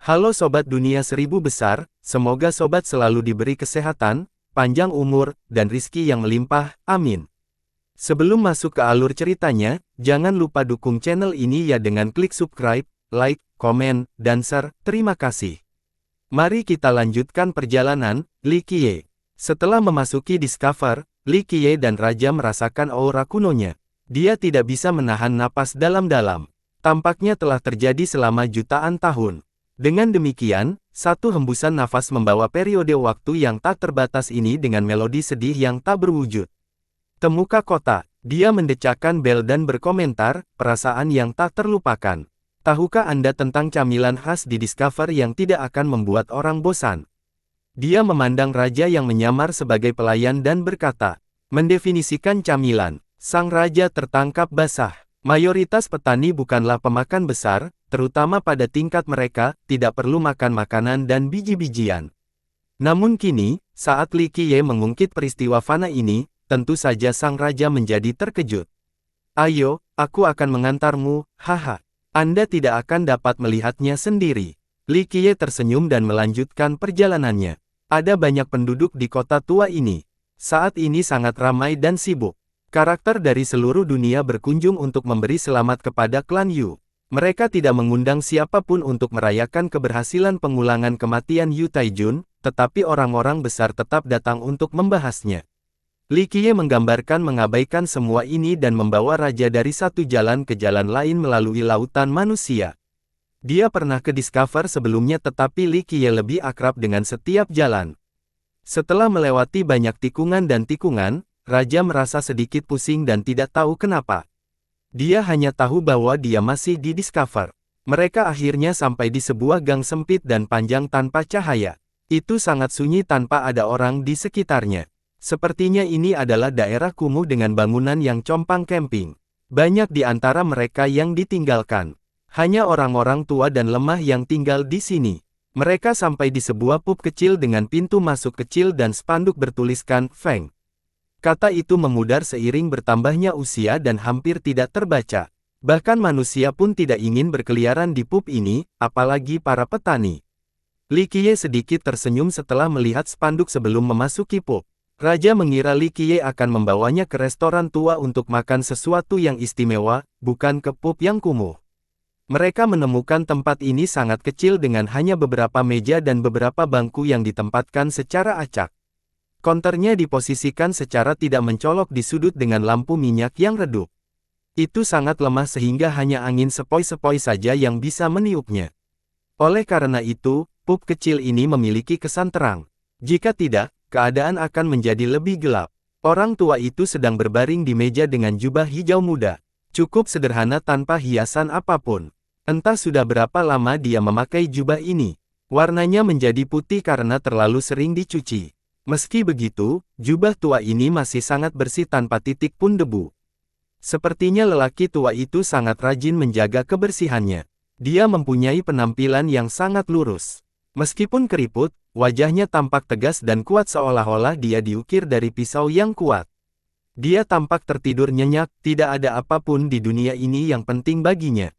Halo Sobat Dunia Seribu Besar, semoga Sobat selalu diberi kesehatan, panjang umur, dan rizki yang melimpah, amin. Sebelum masuk ke alur ceritanya, jangan lupa dukung channel ini ya dengan klik subscribe, like, komen, dan share, terima kasih. Mari kita lanjutkan perjalanan, Li Qiye. Setelah memasuki Discover, Li Qiye dan Raja merasakan aura kunonya. Dia tidak bisa menahan napas dalam-dalam. Tampaknya telah terjadi selama jutaan tahun. Dengan demikian, satu hembusan nafas membawa periode waktu yang tak terbatas ini dengan melodi sedih yang tak berwujud. Temuka kota, dia mendecakkan bel dan berkomentar, perasaan yang tak terlupakan. Tahukah Anda tentang camilan khas di Discover yang tidak akan membuat orang bosan? Dia memandang raja yang menyamar sebagai pelayan dan berkata, mendefinisikan camilan. Sang raja tertangkap basah. Mayoritas petani bukanlah pemakan besar, terutama pada tingkat mereka, tidak perlu makan makanan dan biji-bijian. Namun kini, saat Li Qiye mengungkit peristiwa fana ini, tentu saja sang raja menjadi terkejut. Ayo, aku akan mengantarmu, haha. Anda tidak akan dapat melihatnya sendiri. Li Qiye tersenyum dan melanjutkan perjalanannya. Ada banyak penduduk di kota tua ini. Saat ini sangat ramai dan sibuk. Karakter dari seluruh dunia berkunjung untuk memberi selamat kepada klan Yu. Mereka tidak mengundang siapapun untuk merayakan keberhasilan pengulangan kematian Yu Taijun, tetapi orang-orang besar tetap datang untuk membahasnya. Li Qiye menggambarkan mengabaikan semua ini dan membawa raja dari satu jalan ke jalan lain melalui lautan manusia. Dia pernah ke Discover sebelumnya tetapi Li Qiye lebih akrab dengan setiap jalan. Setelah melewati banyak tikungan dan tikungan, raja merasa sedikit pusing dan tidak tahu kenapa. Dia hanya tahu bahwa dia masih di Discover. Mereka akhirnya sampai di sebuah gang sempit dan panjang tanpa cahaya. Itu sangat sunyi tanpa ada orang di sekitarnya. Sepertinya ini adalah daerah kumuh dengan bangunan yang compang camping. Banyak di antara mereka yang ditinggalkan. Hanya orang-orang tua dan lemah yang tinggal di sini. Mereka sampai di sebuah pub kecil dengan pintu masuk kecil dan spanduk bertuliskan Feng. Kata itu memudar seiring bertambahnya usia dan hampir tidak terbaca. Bahkan manusia pun tidak ingin berkeliaran di pub ini, apalagi para petani. Li Qiye sedikit tersenyum setelah melihat spanduk sebelum memasuki pub. Raja mengira Li Qiye akan membawanya ke restoran tua untuk makan sesuatu yang istimewa, bukan ke pub yang kumuh. Mereka menemukan tempat ini sangat kecil dengan hanya beberapa meja dan beberapa bangku yang ditempatkan secara acak. Konternya diposisikan secara tidak mencolok di sudut dengan lampu minyak yang redup. Itu sangat lemah sehingga hanya angin sepoi-sepoi saja yang bisa meniupnya. Oleh karena itu, pub kecil ini memiliki kesan terang. Jika tidak, keadaan akan menjadi lebih gelap. Orang tua itu sedang berbaring di meja dengan jubah hijau muda. Cukup sederhana tanpa hiasan apapun. Entah sudah berapa lama dia memakai jubah ini. Warnanya menjadi putih karena terlalu sering dicuci. Meski begitu, jubah tua ini masih sangat bersih tanpa titik pun debu. Sepertinya lelaki tua itu sangat rajin menjaga kebersihannya. Dia mempunyai penampilan yang sangat lurus. Meskipun keriput, wajahnya tampak tegas dan kuat seolah-olah dia diukir dari pisau yang kuat. Dia tampak tertidur nyenyak, tidak ada apapun di dunia ini yang penting baginya.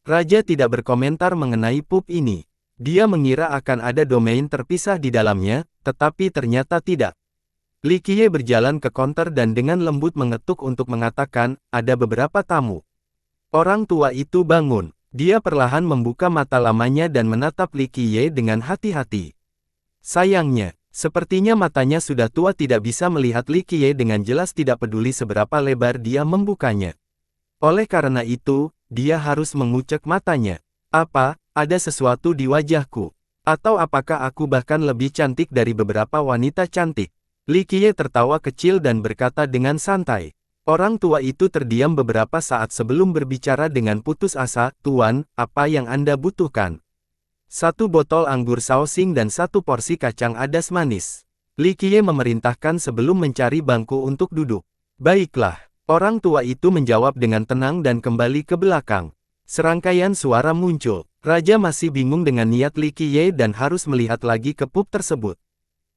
Raja tidak berkomentar mengenai pub ini. Dia mengira akan ada domain terpisah di dalamnya, tetapi ternyata tidak. Li Qiye berjalan ke konter dan dengan lembut mengetuk untuk mengatakan, ada beberapa tamu. Orang tua itu bangun. Dia perlahan membuka mata lamanya dan menatap Li Qiye dengan hati-hati. Sayangnya, sepertinya matanya sudah tua tidak bisa melihat Li Qiye dengan jelas tidak peduli seberapa lebar dia membukanya. Oleh karena itu, dia harus mengucek matanya. Apa? Ada sesuatu di wajahku. Atau apakah aku bahkan lebih cantik dari beberapa wanita cantik? Li Qiye tertawa kecil dan berkata dengan santai. Orang tua itu terdiam beberapa saat sebelum berbicara dengan putus asa, Tuan, apa yang Anda butuhkan? Satu botol anggur saosing dan satu porsi kacang adas manis. Li Qiye memerintahkan sebelum mencari bangku untuk duduk. Baiklah. Orang tua itu menjawab dengan tenang dan kembali ke belakang. Serangkaian suara muncul. Raja masih bingung dengan niat Li Qiye dan harus melihat lagi ke pub tersebut.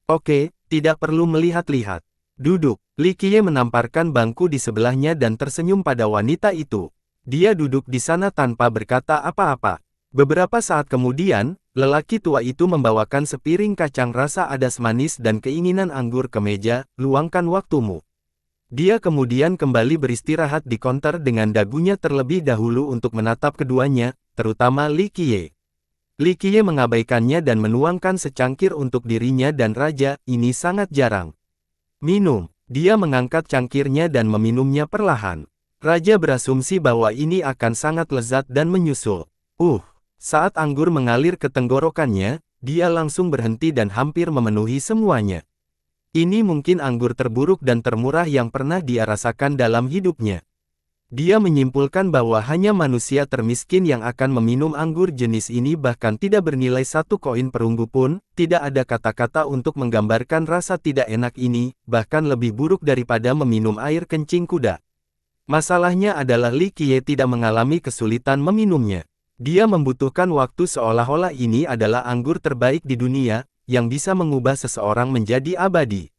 Oke, tidak perlu melihat-lihat. Duduk. Li Qiye menamparkan bangku di sebelahnya dan tersenyum pada wanita itu. Dia duduk di sana tanpa berkata apa-apa. Beberapa saat kemudian, Lelaki tua itu membawakan sepiring kacang rasa adas manis dan keinginan anggur ke meja, luangkan waktumu. Dia kemudian kembali beristirahat di konter dengan dagunya terlebih dahulu untuk menatap keduanya, terutama Li Qiye. Li Qiye mengabaikannya dan menuangkan secangkir untuk dirinya dan raja, ini sangat jarang. Minum. Dia mengangkat cangkirnya dan meminumnya perlahan. Raja berasumsi bahwa ini akan sangat lezat dan menyusul. Saat anggur mengalir ke tenggorokannya, dia langsung berhenti dan hampir memenuhi semuanya. Ini mungkin anggur terburuk dan termurah yang pernah dia rasakan dalam hidupnya. Dia menyimpulkan bahwa hanya manusia termiskin yang akan meminum anggur jenis ini, bahkan tidak bernilai 1 koin perunggu pun. Tidak ada kata-kata untuk menggambarkan rasa tidak enak ini, bahkan lebih buruk daripada meminum air kencing kuda. Masalahnya adalah Li Qiye tidak mengalami kesulitan meminumnya. Dia membutuhkan waktu seolah-olah ini adalah anggur terbaik di dunia, yang bisa mengubah seseorang menjadi abadi.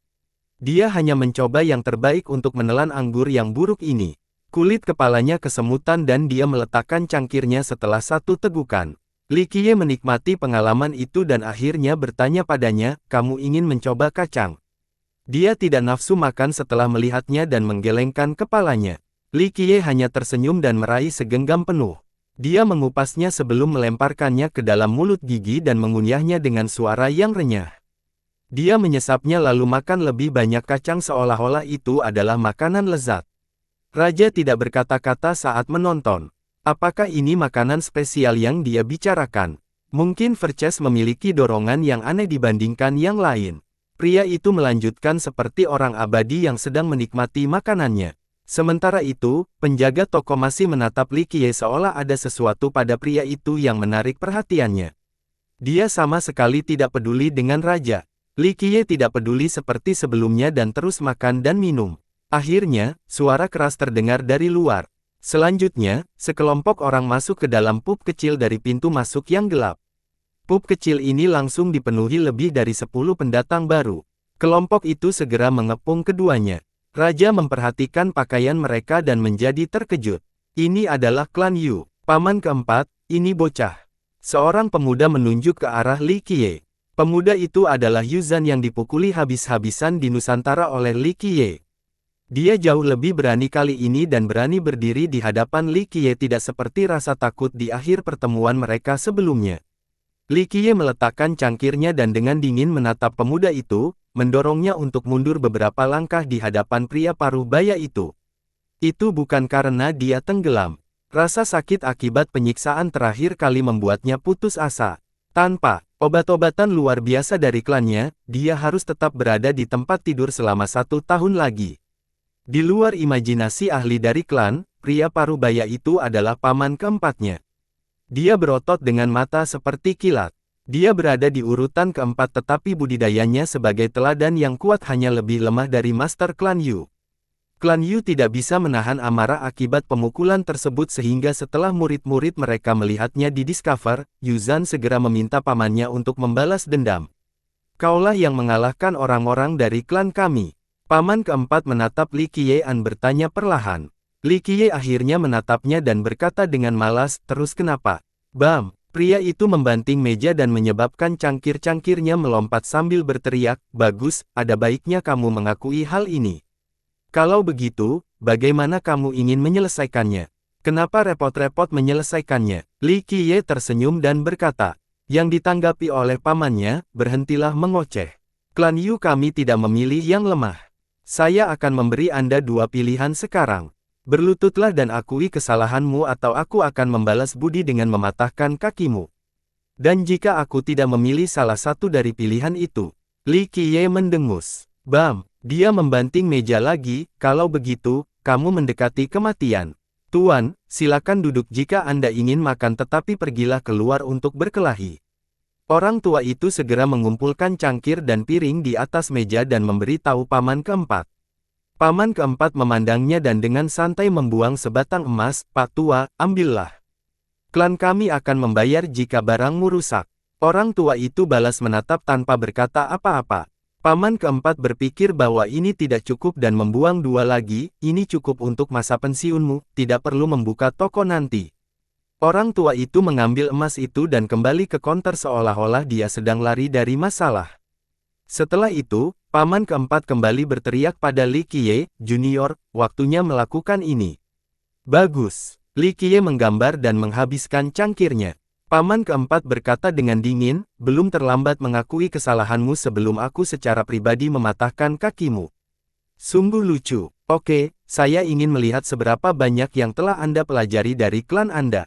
Dia hanya mencoba yang terbaik untuk menelan anggur yang buruk ini. Kulit kepalanya kesemutan dan dia meletakkan cangkirnya setelah 1 tegukan. Li Qiye menikmati pengalaman itu dan akhirnya bertanya padanya, "Kamu ingin mencoba kacang?" Dia tidak nafsu makan setelah melihatnya dan menggelengkan kepalanya. Li Qiye hanya tersenyum dan meraih segenggam penuh. Dia mengupasnya sebelum melemparkannya ke dalam mulut gigi dan mengunyahnya dengan suara yang renyah. Dia menyesapnya lalu makan lebih banyak kacang seolah-olah itu adalah makanan lezat. Raja tidak berkata-kata saat menonton. Apakah ini makanan spesial yang dia bicarakan? Mungkin Verces memiliki dorongan yang aneh dibandingkan yang lain. Pria itu melanjutkan seperti orang abadi yang sedang menikmati makanannya. Sementara itu, penjaga toko masih menatap Li Qiye seolah ada sesuatu pada pria itu yang menarik perhatiannya. Dia sama sekali tidak peduli dengan raja. Li Qiye tidak peduli seperti sebelumnya dan terus makan dan minum. Akhirnya, suara keras terdengar dari luar. Selanjutnya, sekelompok orang masuk ke dalam pub kecil dari pintu masuk yang gelap. Pub kecil ini langsung dipenuhi lebih dari 10 pendatang baru. Kelompok itu segera mengepung keduanya. Raja memperhatikan pakaian mereka dan menjadi terkejut. Ini adalah klan Yu. Paman keempat, ini bocah. Seorang pemuda menunjuk ke arah Li Qiye. Pemuda itu adalah Yuzan yang dipukuli habis-habisan di Nusantara oleh Li Qiye. Dia jauh lebih berani kali ini dan berani berdiri di hadapan Li Qiye tidak seperti rasa takut di akhir pertemuan mereka sebelumnya. Li Qiye meletakkan cangkirnya dan dengan dingin menatap pemuda itu, mendorongnya untuk mundur beberapa langkah di hadapan pria paruh baya itu. Itu bukan karena dia tenggelam. Rasa sakit akibat penyiksaan terakhir kali membuatnya putus asa. Tanpa obat-obatan luar biasa dari klannya, dia harus tetap berada di tempat tidur selama 1 tahun lagi. Di luar imajinasi ahli dari klan, pria paruh baya itu adalah paman keempatnya. Dia berotot dengan mata seperti kilat. Dia berada di urutan keempat tetapi budidayanya sebagai teladan yang kuat hanya lebih lemah dari Master Klan Yu. Klan Yu tidak bisa menahan amarah akibat pemukulan tersebut sehingga setelah murid-murid mereka melihatnya di Discover, Yuzan segera meminta pamannya untuk membalas dendam. "Kaulah yang mengalahkan orang-orang dari klan kami." Paman keempat menatap Li Qiye dan bertanya perlahan. Li Qiye akhirnya menatapnya dan berkata dengan malas, "Terus kenapa?" Bam! Pria itu membanting meja dan menyebabkan cangkir-cangkirnya melompat sambil berteriak, "Bagus, ada baiknya kamu mengakui hal ini. Kalau begitu, bagaimana kamu ingin menyelesaikannya? Kenapa repot-repot menyelesaikannya?" Li Qiye tersenyum dan berkata. Yang ditanggapi oleh pamannya, "Berhentilah mengoceh. Klan Yu kami tidak memilih yang lemah. Saya akan memberi Anda 2 pilihan sekarang. Berlututlah dan akui kesalahanmu atau aku akan membalas budi dengan mematahkan kakimu. Dan jika aku tidak memilih salah satu dari pilihan itu." Li Qiye mendengus. Bam! Dia membanting meja lagi, "Kalau begitu, kamu mendekati kematian. Tuan, silakan duduk jika Anda ingin makan tetapi pergilah keluar untuk berkelahi." Orang tua itu segera mengumpulkan cangkir dan piring di atas meja dan memberi tahu paman keempat. Paman keempat memandangnya dan dengan santai membuang sebatang emas, "Pak tua, ambillah. Klan kami akan membayar jika barangmu rusak." Orang tua itu balas menatap tanpa berkata apa-apa. Paman keempat berpikir bahwa ini tidak cukup dan membuang 2 lagi, "Ini cukup untuk masa pensiunmu, tidak perlu membuka toko nanti." Orang tua itu mengambil emas itu dan kembali ke konter seolah-olah dia sedang lari dari masalah. Setelah itu, paman keempat kembali berteriak pada Li Qiye, Junior, waktunya melakukan ini. Bagus. Li Qiye menggambar dan menghabiskan cangkirnya. Paman keempat berkata dengan dingin, belum terlambat mengakui kesalahanmu sebelum aku secara pribadi mematahkan kakimu. Sungguh lucu. Oke, saya ingin melihat seberapa banyak yang telah Anda pelajari dari klan Anda.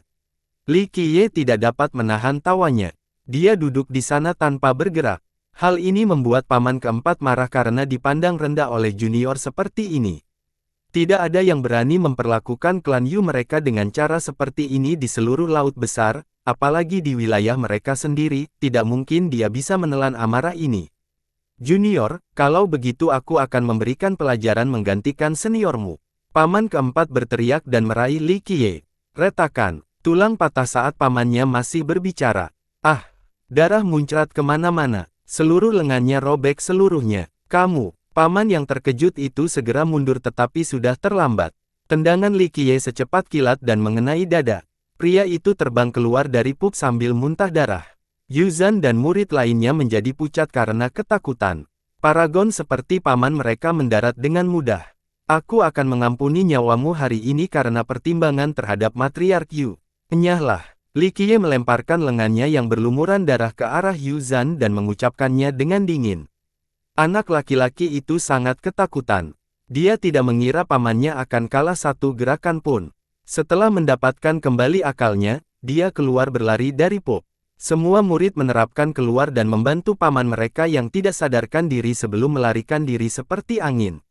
Li Qiye tidak dapat menahan tawanya. Dia duduk di sana tanpa bergerak. Hal ini membuat paman keempat marah karena dipandang rendah oleh junior seperti ini. Tidak ada yang berani memperlakukan klan Yu mereka dengan cara seperti ini di seluruh laut besar, apalagi di wilayah mereka sendiri, tidak mungkin dia bisa menelan amarah ini. Junior, kalau begitu aku akan memberikan pelajaran menggantikan seniormu. Paman keempat berteriak dan meraih Li Qiye. Retakan. Tulang patah saat pamannya masih berbicara. Ah! Darah muncrat kemana-mana. Seluruh lengannya robek seluruhnya. Kamu! Paman yang terkejut itu segera mundur tetapi sudah terlambat. Tendangan Li Qiye secepat kilat dan mengenai dada. Pria itu terbang keluar dari pub sambil muntah darah. Yuzhan dan murid lainnya menjadi pucat karena ketakutan. Paragon seperti paman mereka mendarat dengan mudah. Aku akan mengampuni nyawamu hari ini karena pertimbangan terhadap matriark Yu. Enyahlah. Li Qiye melemparkan lengannya yang berlumuran darah ke arah Yuzhan dan mengucapkannya dengan dingin. Anak laki-laki itu sangat ketakutan. Dia tidak mengira pamannya akan kalah satu gerakan pun. Setelah mendapatkan kembali akalnya, dia keluar berlari dari pub. Semua murid menerapkan keluar dan membantu paman mereka yang tidak sadarkan diri sebelum melarikan diri seperti angin.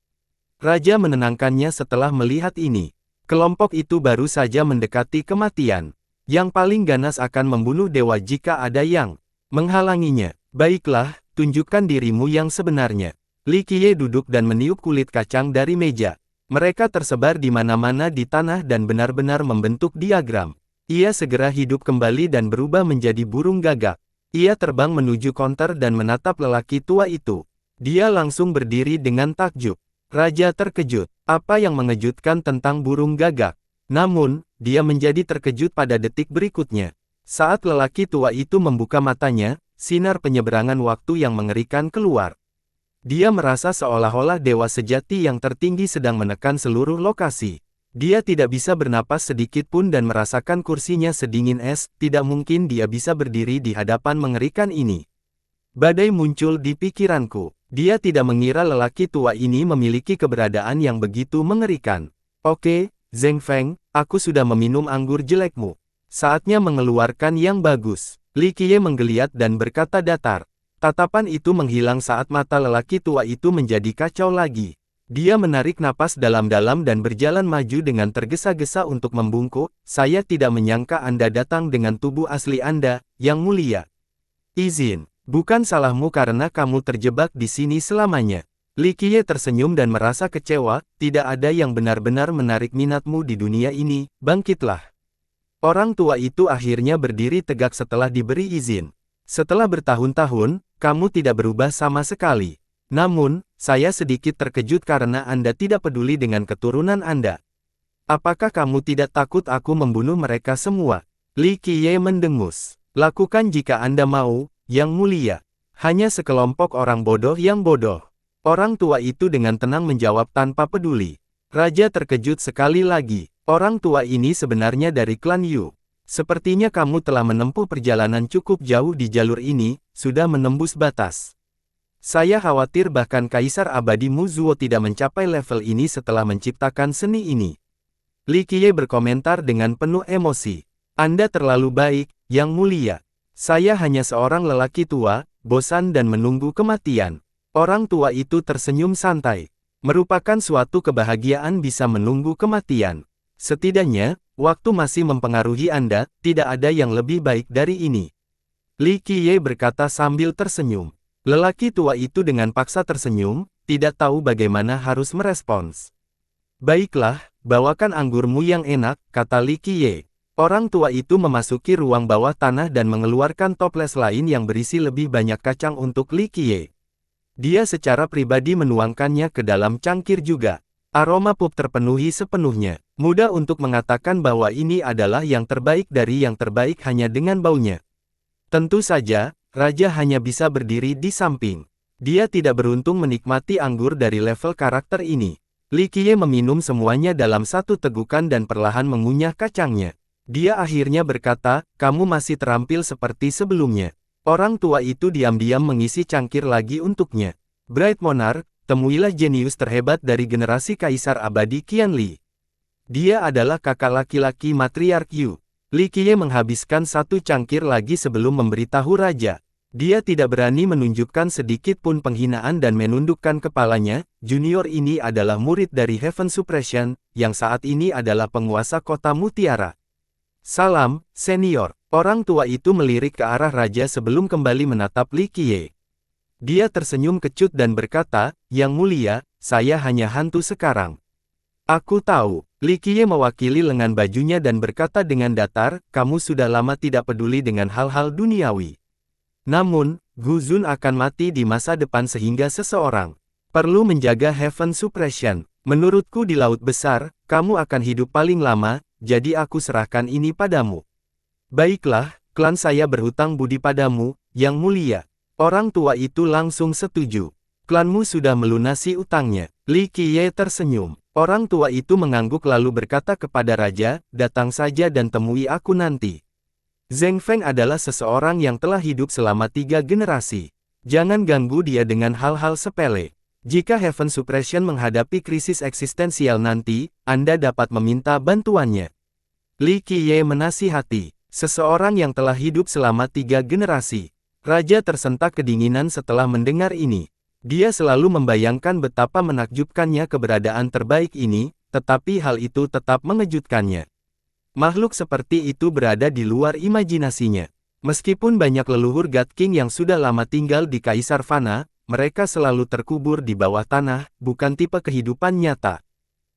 Raja menenangkannya setelah melihat ini. Kelompok itu baru saja mendekati kematian. Yang paling ganas akan membunuh dewa jika ada yang menghalanginya. Baiklah, tunjukkan dirimu yang sebenarnya. Li Qiye duduk dan meniup kulit kacang dari meja. Mereka tersebar di mana-mana di tanah dan benar-benar membentuk diagram. Ia segera hidup kembali dan berubah menjadi burung gagak. Ia terbang menuju konter dan menatap lelaki tua itu. Dia langsung berdiri dengan takjub. Raja terkejut. Apa yang mengejutkan tentang burung gagak? Namun, dia menjadi terkejut pada detik berikutnya. Saat lelaki tua itu membuka matanya, sinar penyeberangan waktu yang mengerikan keluar. Dia merasa seolah-olah dewa sejati yang tertinggi sedang menekan seluruh lokasi. Dia tidak bisa bernapas sedikit pun dan merasakan kursinya sedingin es, tidak mungkin dia bisa berdiri di hadapan mengerikan ini. Badai muncul di pikiranku. Dia tidak mengira lelaki tua ini memiliki keberadaan yang begitu mengerikan. Oke, Zheng Feng, aku sudah meminum anggur jelekmu. Saatnya mengeluarkan yang bagus. Li Qiye menggeliat dan berkata datar. Tatapan itu menghilang saat mata lelaki tua itu menjadi kacau lagi. Dia menarik napas dalam-dalam dan berjalan maju dengan tergesa-gesa untuk membungkuk. Saya tidak menyangka Anda datang dengan tubuh asli Anda, Yang Mulia. Izin. Bukan salahmu karena kamu terjebak di sini selamanya. Li Qiye tersenyum dan merasa kecewa, tidak ada yang benar-benar menarik minatmu di dunia ini, bangkitlah. Orang tua itu akhirnya berdiri tegak setelah diberi izin. Setelah bertahun-tahun, kamu tidak berubah sama sekali. Namun, saya sedikit terkejut karena Anda tidak peduli dengan keturunan Anda. Apakah kamu tidak takut aku membunuh mereka semua? Li Qiye mendengus. Lakukan jika Anda mau, Yang Mulia. Hanya sekelompok orang bodoh yang bodoh. Orang tua itu dengan tenang menjawab tanpa peduli. Raja terkejut sekali lagi. Orang tua ini sebenarnya dari klan Yu. Sepertinya kamu telah menempuh perjalanan cukup jauh di jalur ini, sudah menembus batas. Saya khawatir bahkan Kaisar Abadi Muzuo tidak mencapai level ini setelah menciptakan seni ini. Li Qiye berkomentar dengan penuh emosi. Anda terlalu baik, Yang Mulia. Saya hanya seorang lelaki tua, bosan dan menunggu kematian. Orang tua itu tersenyum santai. Merupakan suatu kebahagiaan bisa menunggu kematian. Setidaknya, waktu masih mempengaruhi Anda, tidak ada yang lebih baik dari ini. Li Qiye berkata sambil tersenyum. Lelaki tua itu dengan paksa tersenyum, tidak tahu bagaimana harus merespons. Baiklah, bawakan anggurmu yang enak, kata Li Qiye. Orang tua itu memasuki ruang bawah tanah dan mengeluarkan toples lain yang berisi lebih banyak kacang untuk Li Qiye. Dia secara pribadi menuangkannya ke dalam cangkir juga. Aroma pub terpenuhi sepenuhnya. Mudah untuk mengatakan bahwa ini adalah yang terbaik dari yang terbaik hanya dengan baunya. Tentu saja, Raja hanya bisa berdiri di samping. Dia tidak beruntung menikmati anggur dari level karakter ini. Li Qiye meminum semuanya dalam satu tegukan dan perlahan mengunyah kacangnya. Dia akhirnya berkata, kamu masih terampil seperti sebelumnya. Orang tua itu diam-diam mengisi cangkir lagi untuknya. Bright Monarch, temuilah jenius terhebat dari generasi Kaisar Abadi Qianli. Dia adalah kakak laki-laki matriark Yu. Li Qiye menghabiskan satu cangkir lagi sebelum memberitahu Raja. Dia tidak berani menunjukkan sedikit pun penghinaan dan menundukkan kepalanya. Junior ini adalah murid dari Heaven Suppression, yang saat ini adalah penguasa kota Mutiara. Salam, senior. Orang tua itu melirik ke arah Raja sebelum kembali menatap Li Qiye. Dia tersenyum kecut dan berkata, Yang mulia, saya hanya hantu sekarang. Aku tahu. Li Qiye mewakili lengan bajunya dan berkata dengan datar, kamu sudah lama tidak peduli dengan hal-hal duniawi. Namun, Gu Zun akan mati di masa depan sehingga seseorang perlu menjaga Heaven Suppression. Menurutku di Laut Besar, kamu akan hidup paling lama, jadi aku serahkan ini padamu. Baiklah, klan saya berhutang budi padamu, Yang mulia. Orang tua itu langsung setuju. Klanmu sudah melunasi utangnya. Li Qiye tersenyum. Orang tua itu mengangguk lalu berkata kepada Raja, datang saja dan temui aku nanti. Zheng Feng adalah seseorang yang telah hidup selama 3 generasi. Jangan ganggu dia dengan hal-hal sepele. Jika Heaven Suppression menghadapi krisis eksistensial nanti, Anda dapat meminta bantuannya. Li Qiye menasihati, seseorang yang telah hidup selama 3 generasi. Raja tersentak kedinginan setelah mendengar ini. Dia selalu membayangkan betapa menakjubkannya keberadaan terbaik ini, tetapi hal itu tetap mengejutkannya. Makhluk seperti itu berada di luar imajinasinya. Meskipun banyak leluhur God King yang sudah lama tinggal di Kaisar Fana, mereka selalu terkubur di bawah tanah, bukan tipe kehidupan nyata.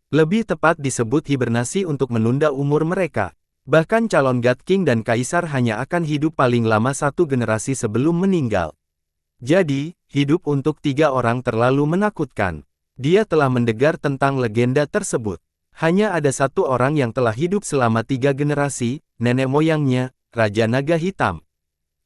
Lebih tepat disebut hibernasi untuk menunda umur mereka. Bahkan calon God King dan Kaisar hanya akan hidup paling lama 1 generasi sebelum meninggal. Jadi, hidup untuk 3 orang terlalu menakutkan. Dia telah mendengar tentang legenda tersebut. Hanya ada 1 orang yang telah hidup selama 3 generasi, nenek moyangnya, Raja Naga Hitam.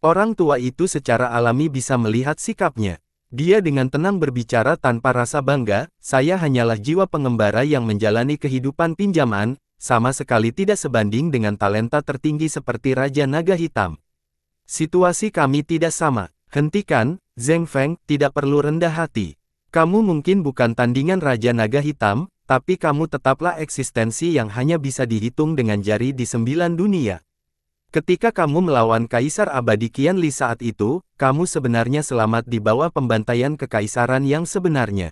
Orang tua itu secara alami bisa melihat sikapnya. Dia dengan tenang berbicara tanpa rasa bangga, saya hanyalah jiwa pengembara yang menjalani kehidupan pinjaman, sama sekali tidak sebanding dengan talenta tertinggi seperti Raja Naga Hitam. Situasi kami tidak sama. Hentikan, Zheng Feng, tidak perlu rendah hati. Kamu mungkin bukan tandingan Raja Naga Hitam, tapi kamu tetaplah eksistensi yang hanya bisa dihitung dengan jari di 9 dunia. Ketika kamu melawan Kaisar Abadi Qianli saat itu, kamu sebenarnya selamat di bawah pembantaian kekaisaran yang sebenarnya.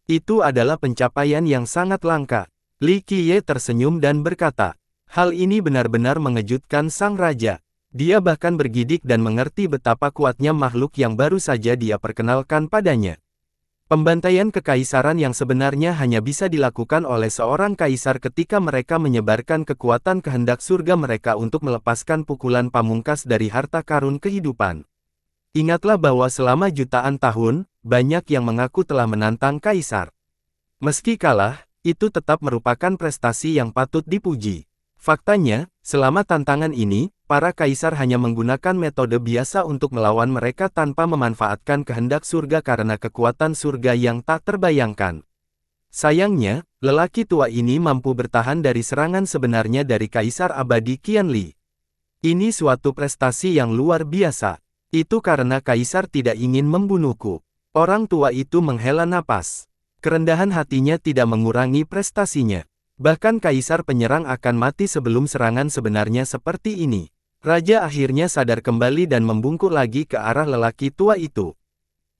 Itu adalah pencapaian yang sangat langka. Li Qiye tersenyum dan berkata, hal ini benar-benar mengejutkan sang raja. Dia bahkan bergidik dan mengerti betapa kuatnya makhluk yang baru saja dia perkenalkan padanya. Pembantaian kekaisaran yang sebenarnya hanya bisa dilakukan oleh seorang kaisar ketika mereka menyebarkan kekuatan kehendak surga mereka untuk melepaskan pukulan pamungkas dari harta karun kehidupan. Ingatlah bahwa selama jutaan tahun, banyak yang mengaku telah menantang kaisar. Meski kalah, itu tetap merupakan prestasi yang patut dipuji. Faktanya, selama tantangan ini, para kaisar hanya menggunakan metode biasa untuk melawan mereka tanpa memanfaatkan kehendak surga karena kekuatan surga yang tak terbayangkan. Sayangnya, lelaki tua ini mampu bertahan dari serangan sebenarnya dari Kaisar Abadi Qianli. Ini suatu prestasi yang luar biasa. Itu karena kaisar tidak ingin membunuhku. Orang tua itu menghela napas. Kerendahan hatinya tidak mengurangi prestasinya. Bahkan kaisar penyerang akan mati sebelum serangan sebenarnya seperti ini. Raja akhirnya sadar kembali dan membungkuk lagi ke arah lelaki tua itu.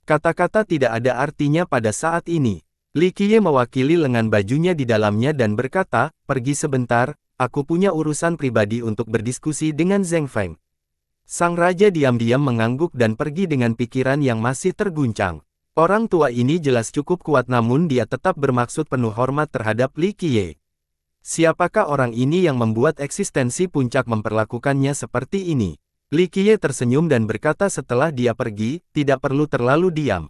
Kata-kata tidak ada artinya pada saat ini. Li Qiye mewakili lengan bajunya di dalamnya dan berkata, pergi sebentar, aku punya urusan pribadi untuk berdiskusi dengan Zheng Feng. Sang raja diam-diam mengangguk dan pergi dengan pikiran yang masih terguncang. Orang tua ini jelas cukup kuat namun dia tetap bermaksud penuh hormat terhadap Li Qiye. Siapakah orang ini yang membuat eksistensi puncak memperlakukannya seperti ini? Li Qiye tersenyum dan berkata setelah dia pergi, tidak perlu terlalu diam.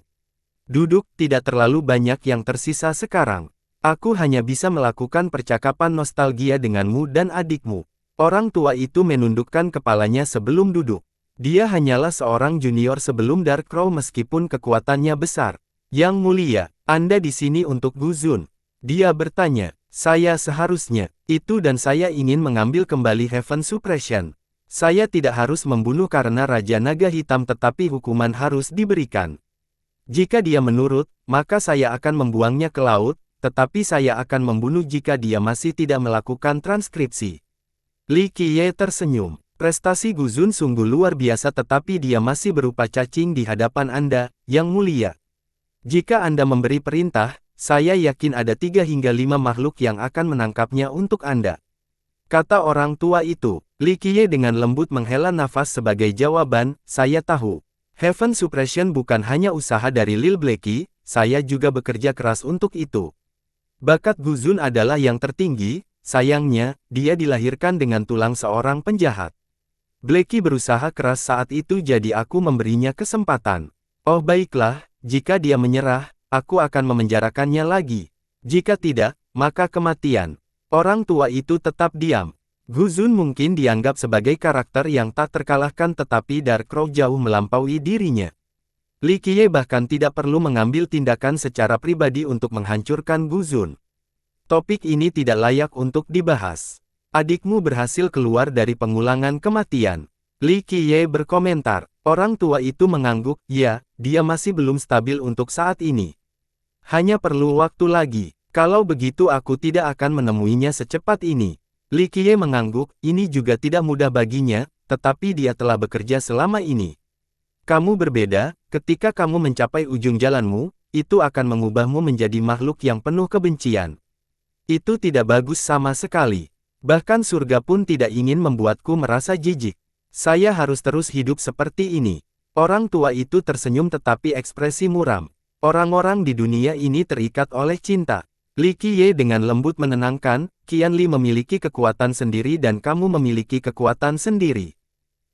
Duduk, tidak terlalu banyak yang tersisa sekarang. Aku hanya bisa melakukan percakapan nostalgia denganmu dan adikmu. Orang tua itu menundukkan kepalanya sebelum duduk. Dia hanyalah seorang junior sebelum Dark Crow meskipun kekuatannya besar. Yang mulia, Anda di sini untuk Guzun. Dia bertanya, saya seharusnya, itu dan saya ingin mengambil kembali Heaven Suppression. Saya tidak harus membunuh karena Raja Naga Hitam tetapi hukuman harus diberikan. Jika dia menurut, maka saya akan membuangnya ke laut, tetapi saya akan membunuh jika dia masih tidak melakukan transkripsi. Li Qiye tersenyum. Prestasi Guzun sungguh luar biasa tetapi dia masih berupa cacing di hadapan Anda, Yang Mulia. Jika Anda memberi perintah, saya yakin ada 3 hingga 5 makhluk yang akan menangkapnya untuk Anda. Kata orang tua itu. Li Qiye dengan lembut menghela nafas sebagai jawaban, saya tahu. Heaven Suppression bukan hanya usaha dari Lil Blacky, saya juga bekerja keras untuk itu. Bakat Guzun adalah yang tertinggi, sayangnya, dia dilahirkan dengan tulang seorang penjahat. Blacky berusaha keras saat itu jadi aku memberinya kesempatan. Oh baiklah, jika dia menyerah, aku akan memenjarakannya lagi. Jika tidak, maka kematian. Orang tua itu tetap diam. Guzun mungkin dianggap sebagai karakter yang tak terkalahkan tetapi Dark Crow jauh melampaui dirinya. Li Qiye bahkan tidak perlu mengambil tindakan secara pribadi untuk menghancurkan Guzun. Topik ini tidak layak untuk dibahas. Adikmu berhasil keluar dari pengulangan kematian. Li Qiye berkomentar. Orang tua itu mengangguk, ya, dia masih belum stabil untuk saat ini. Hanya perlu waktu lagi. Kalau begitu aku tidak akan menemuinya secepat ini. Li Qiye mengangguk, ini juga tidak mudah baginya, tetapi dia telah bekerja selama ini. Kamu berbeda, ketika kamu mencapai ujung jalanmu, itu akan mengubahmu menjadi makhluk yang penuh kebencian. Itu tidak bagus sama sekali. Bahkan surga pun tidak ingin membuatku merasa jijik. Saya harus terus hidup seperti ini. Orang tua itu tersenyum tetapi ekspresi muram. Orang-orang di dunia ini terikat oleh cinta. Li Qiye dengan lembut menenangkan, Qianli memiliki kekuatan sendiri dan kamu memiliki kekuatan sendiri.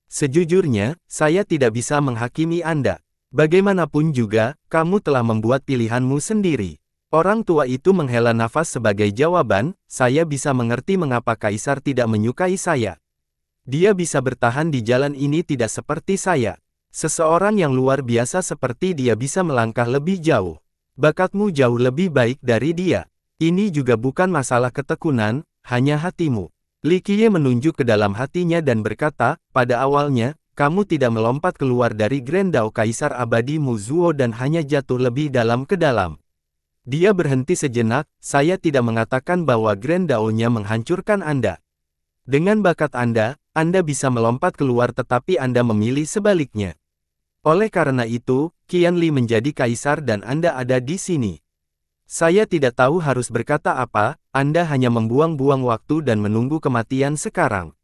Sejujurnya, saya tidak bisa menghakimi Anda. Bagaimanapun juga, kamu telah membuat pilihanmu sendiri. Orang tua itu menghela nafas sebagai jawaban, saya bisa mengerti mengapa Kaisar tidak menyukai saya. Dia bisa bertahan di jalan ini tidak seperti saya. Seseorang yang luar biasa seperti dia bisa melangkah lebih jauh. Bakatmu jauh lebih baik dari dia. Ini juga bukan masalah ketekunan, hanya hatimu. Li Qiye menunjuk ke dalam hatinya dan berkata, pada awalnya, kamu tidak melompat keluar dari Grand Dao Kaisar Abadi Muzuo dan hanya jatuh lebih dalam ke dalam. Dia berhenti sejenak, saya tidak mengatakan bahwa Grand Dao-nya menghancurkan Anda. Dengan bakat Anda bisa melompat keluar tetapi Anda memilih sebaliknya. Oleh karena itu, Qianli menjadi Kaisar dan Anda ada di sini. Saya tidak tahu harus berkata apa, Anda hanya membuang-buang waktu dan menunggu kematian sekarang.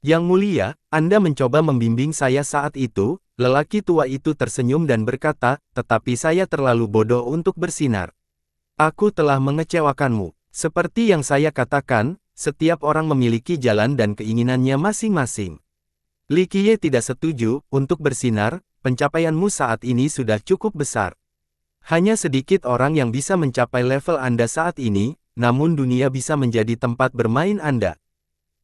Yang mulia, Anda mencoba membimbing saya saat itu, lelaki tua itu tersenyum dan berkata, tetapi saya terlalu bodoh untuk bersinar. Aku telah mengecewakanmu. Seperti yang saya katakan, setiap orang memiliki jalan dan keinginannya masing-masing. Li Qiye tidak setuju, untuk bersinar, pencapaianmu saat ini sudah cukup besar. Hanya sedikit orang yang bisa mencapai level Anda saat ini, namun dunia bisa menjadi tempat bermain Anda.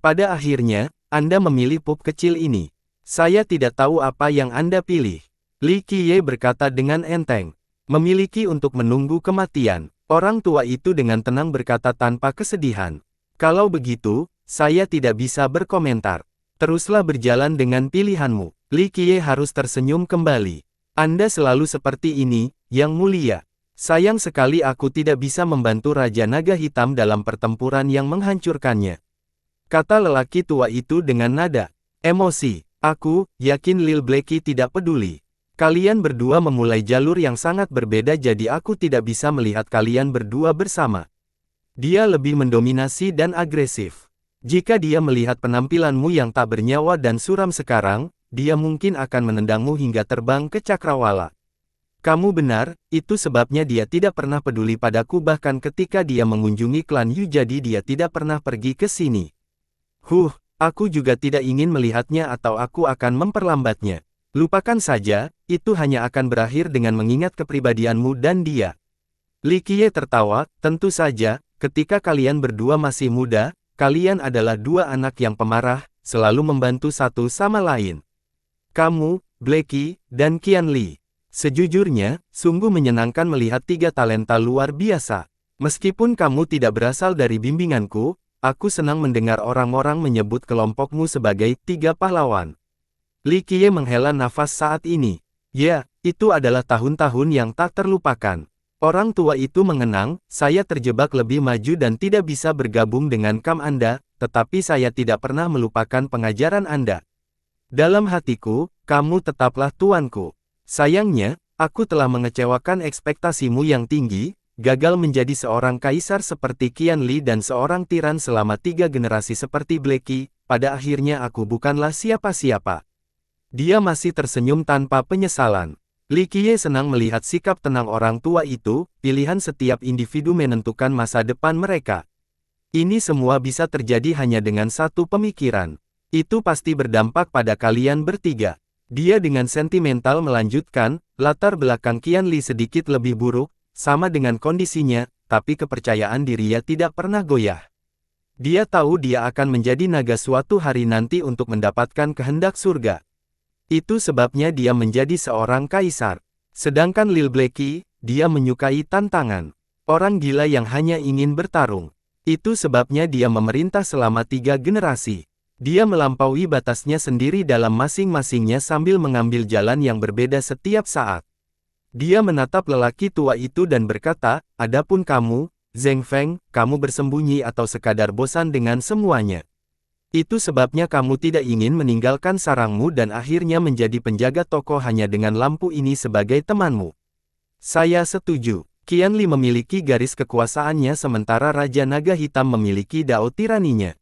Pada akhirnya, Anda memilih pub kecil ini. Saya tidak tahu apa yang Anda pilih. Li Qiye berkata dengan enteng. Memiliki untuk menunggu kematian. Orang tua itu dengan tenang berkata tanpa kesedihan. Kalau begitu, saya tidak bisa berkomentar. Teruslah berjalan dengan pilihanmu. Li Qiye harus tersenyum kembali. Anda selalu seperti ini, Yang Mulia. Sayang sekali aku tidak bisa membantu Raja Naga Hitam dalam pertempuran yang menghancurkannya. Kata lelaki tua itu dengan nada emosi. Aku yakin Lil Blacky tidak peduli. Kalian berdua memulai jalur yang sangat berbeda jadi aku tidak bisa melihat kalian berdua bersama. Dia lebih mendominasi dan agresif. Jika dia melihat penampilanmu yang tak bernyawa dan suram sekarang, dia mungkin akan menendangmu hingga terbang ke cakrawala. Kamu benar, itu sebabnya dia tidak pernah peduli padaku bahkan ketika dia mengunjungi klan Yu jadi dia tidak pernah pergi ke sini. Aku juga tidak ingin melihatnya atau aku akan memperlambatnya. Lupakan saja, itu hanya akan berakhir dengan mengingat kepribadianmu dan dia. Li Qiye tertawa, tentu saja, ketika kalian berdua masih muda, kalian adalah dua anak yang pemarah, selalu membantu satu sama lain. Kamu, Blackie, dan Qianli. Sejujurnya, sungguh menyenangkan melihat tiga talenta luar biasa. Meskipun kamu tidak berasal dari bimbinganku, aku senang mendengar orang-orang menyebut kelompokmu sebagai tiga pahlawan. Li Qiye menghela nafas saat ini. Ya, itu adalah tahun-tahun yang tak terlupakan. Orang tua itu mengenang, saya terjebak lebih maju dan tidak bisa bergabung dengan kam Anda, tetapi saya tidak pernah melupakan pengajaran Anda. Dalam hatiku, kamu tetaplah tuanku. Sayangnya, aku telah mengecewakan ekspektasimu yang tinggi, gagal menjadi seorang kaisar seperti Qianli dan seorang tiran selama 3 generasi seperti Blackie, pada akhirnya aku bukanlah siapa-siapa. Dia masih tersenyum tanpa penyesalan. Li Qiye senang melihat sikap tenang orang tua itu, pilihan setiap individu menentukan masa depan mereka. Ini semua bisa terjadi hanya dengan satu pemikiran. Itu pasti berdampak pada kalian bertiga. Dia dengan sentimental melanjutkan, latar belakang Qianli sedikit lebih buruk, sama dengan kondisinya, tapi kepercayaan dirinya tidak pernah goyah. Dia tahu dia akan menjadi naga suatu hari nanti untuk mendapatkan kehendak surga. Itu sebabnya dia menjadi seorang kaisar. Sedangkan Lil Blackie, dia menyukai tantangan. Orang gila yang hanya ingin bertarung. Itu sebabnya dia memerintah selama 3 generasi. Dia melampaui batasnya sendiri dalam masing-masingnya sambil mengambil jalan yang berbeda setiap saat. Dia menatap lelaki tua itu dan berkata, adapun kamu, Zheng Feng, kamu bersembunyi atau sekadar bosan dengan semuanya. Itu sebabnya kamu tidak ingin meninggalkan sarangmu dan akhirnya menjadi penjaga toko hanya dengan lampu ini sebagai temanmu. Saya setuju. Qianli memiliki garis kekuasaannya sementara Raja Naga Hitam memiliki dao tiraninya.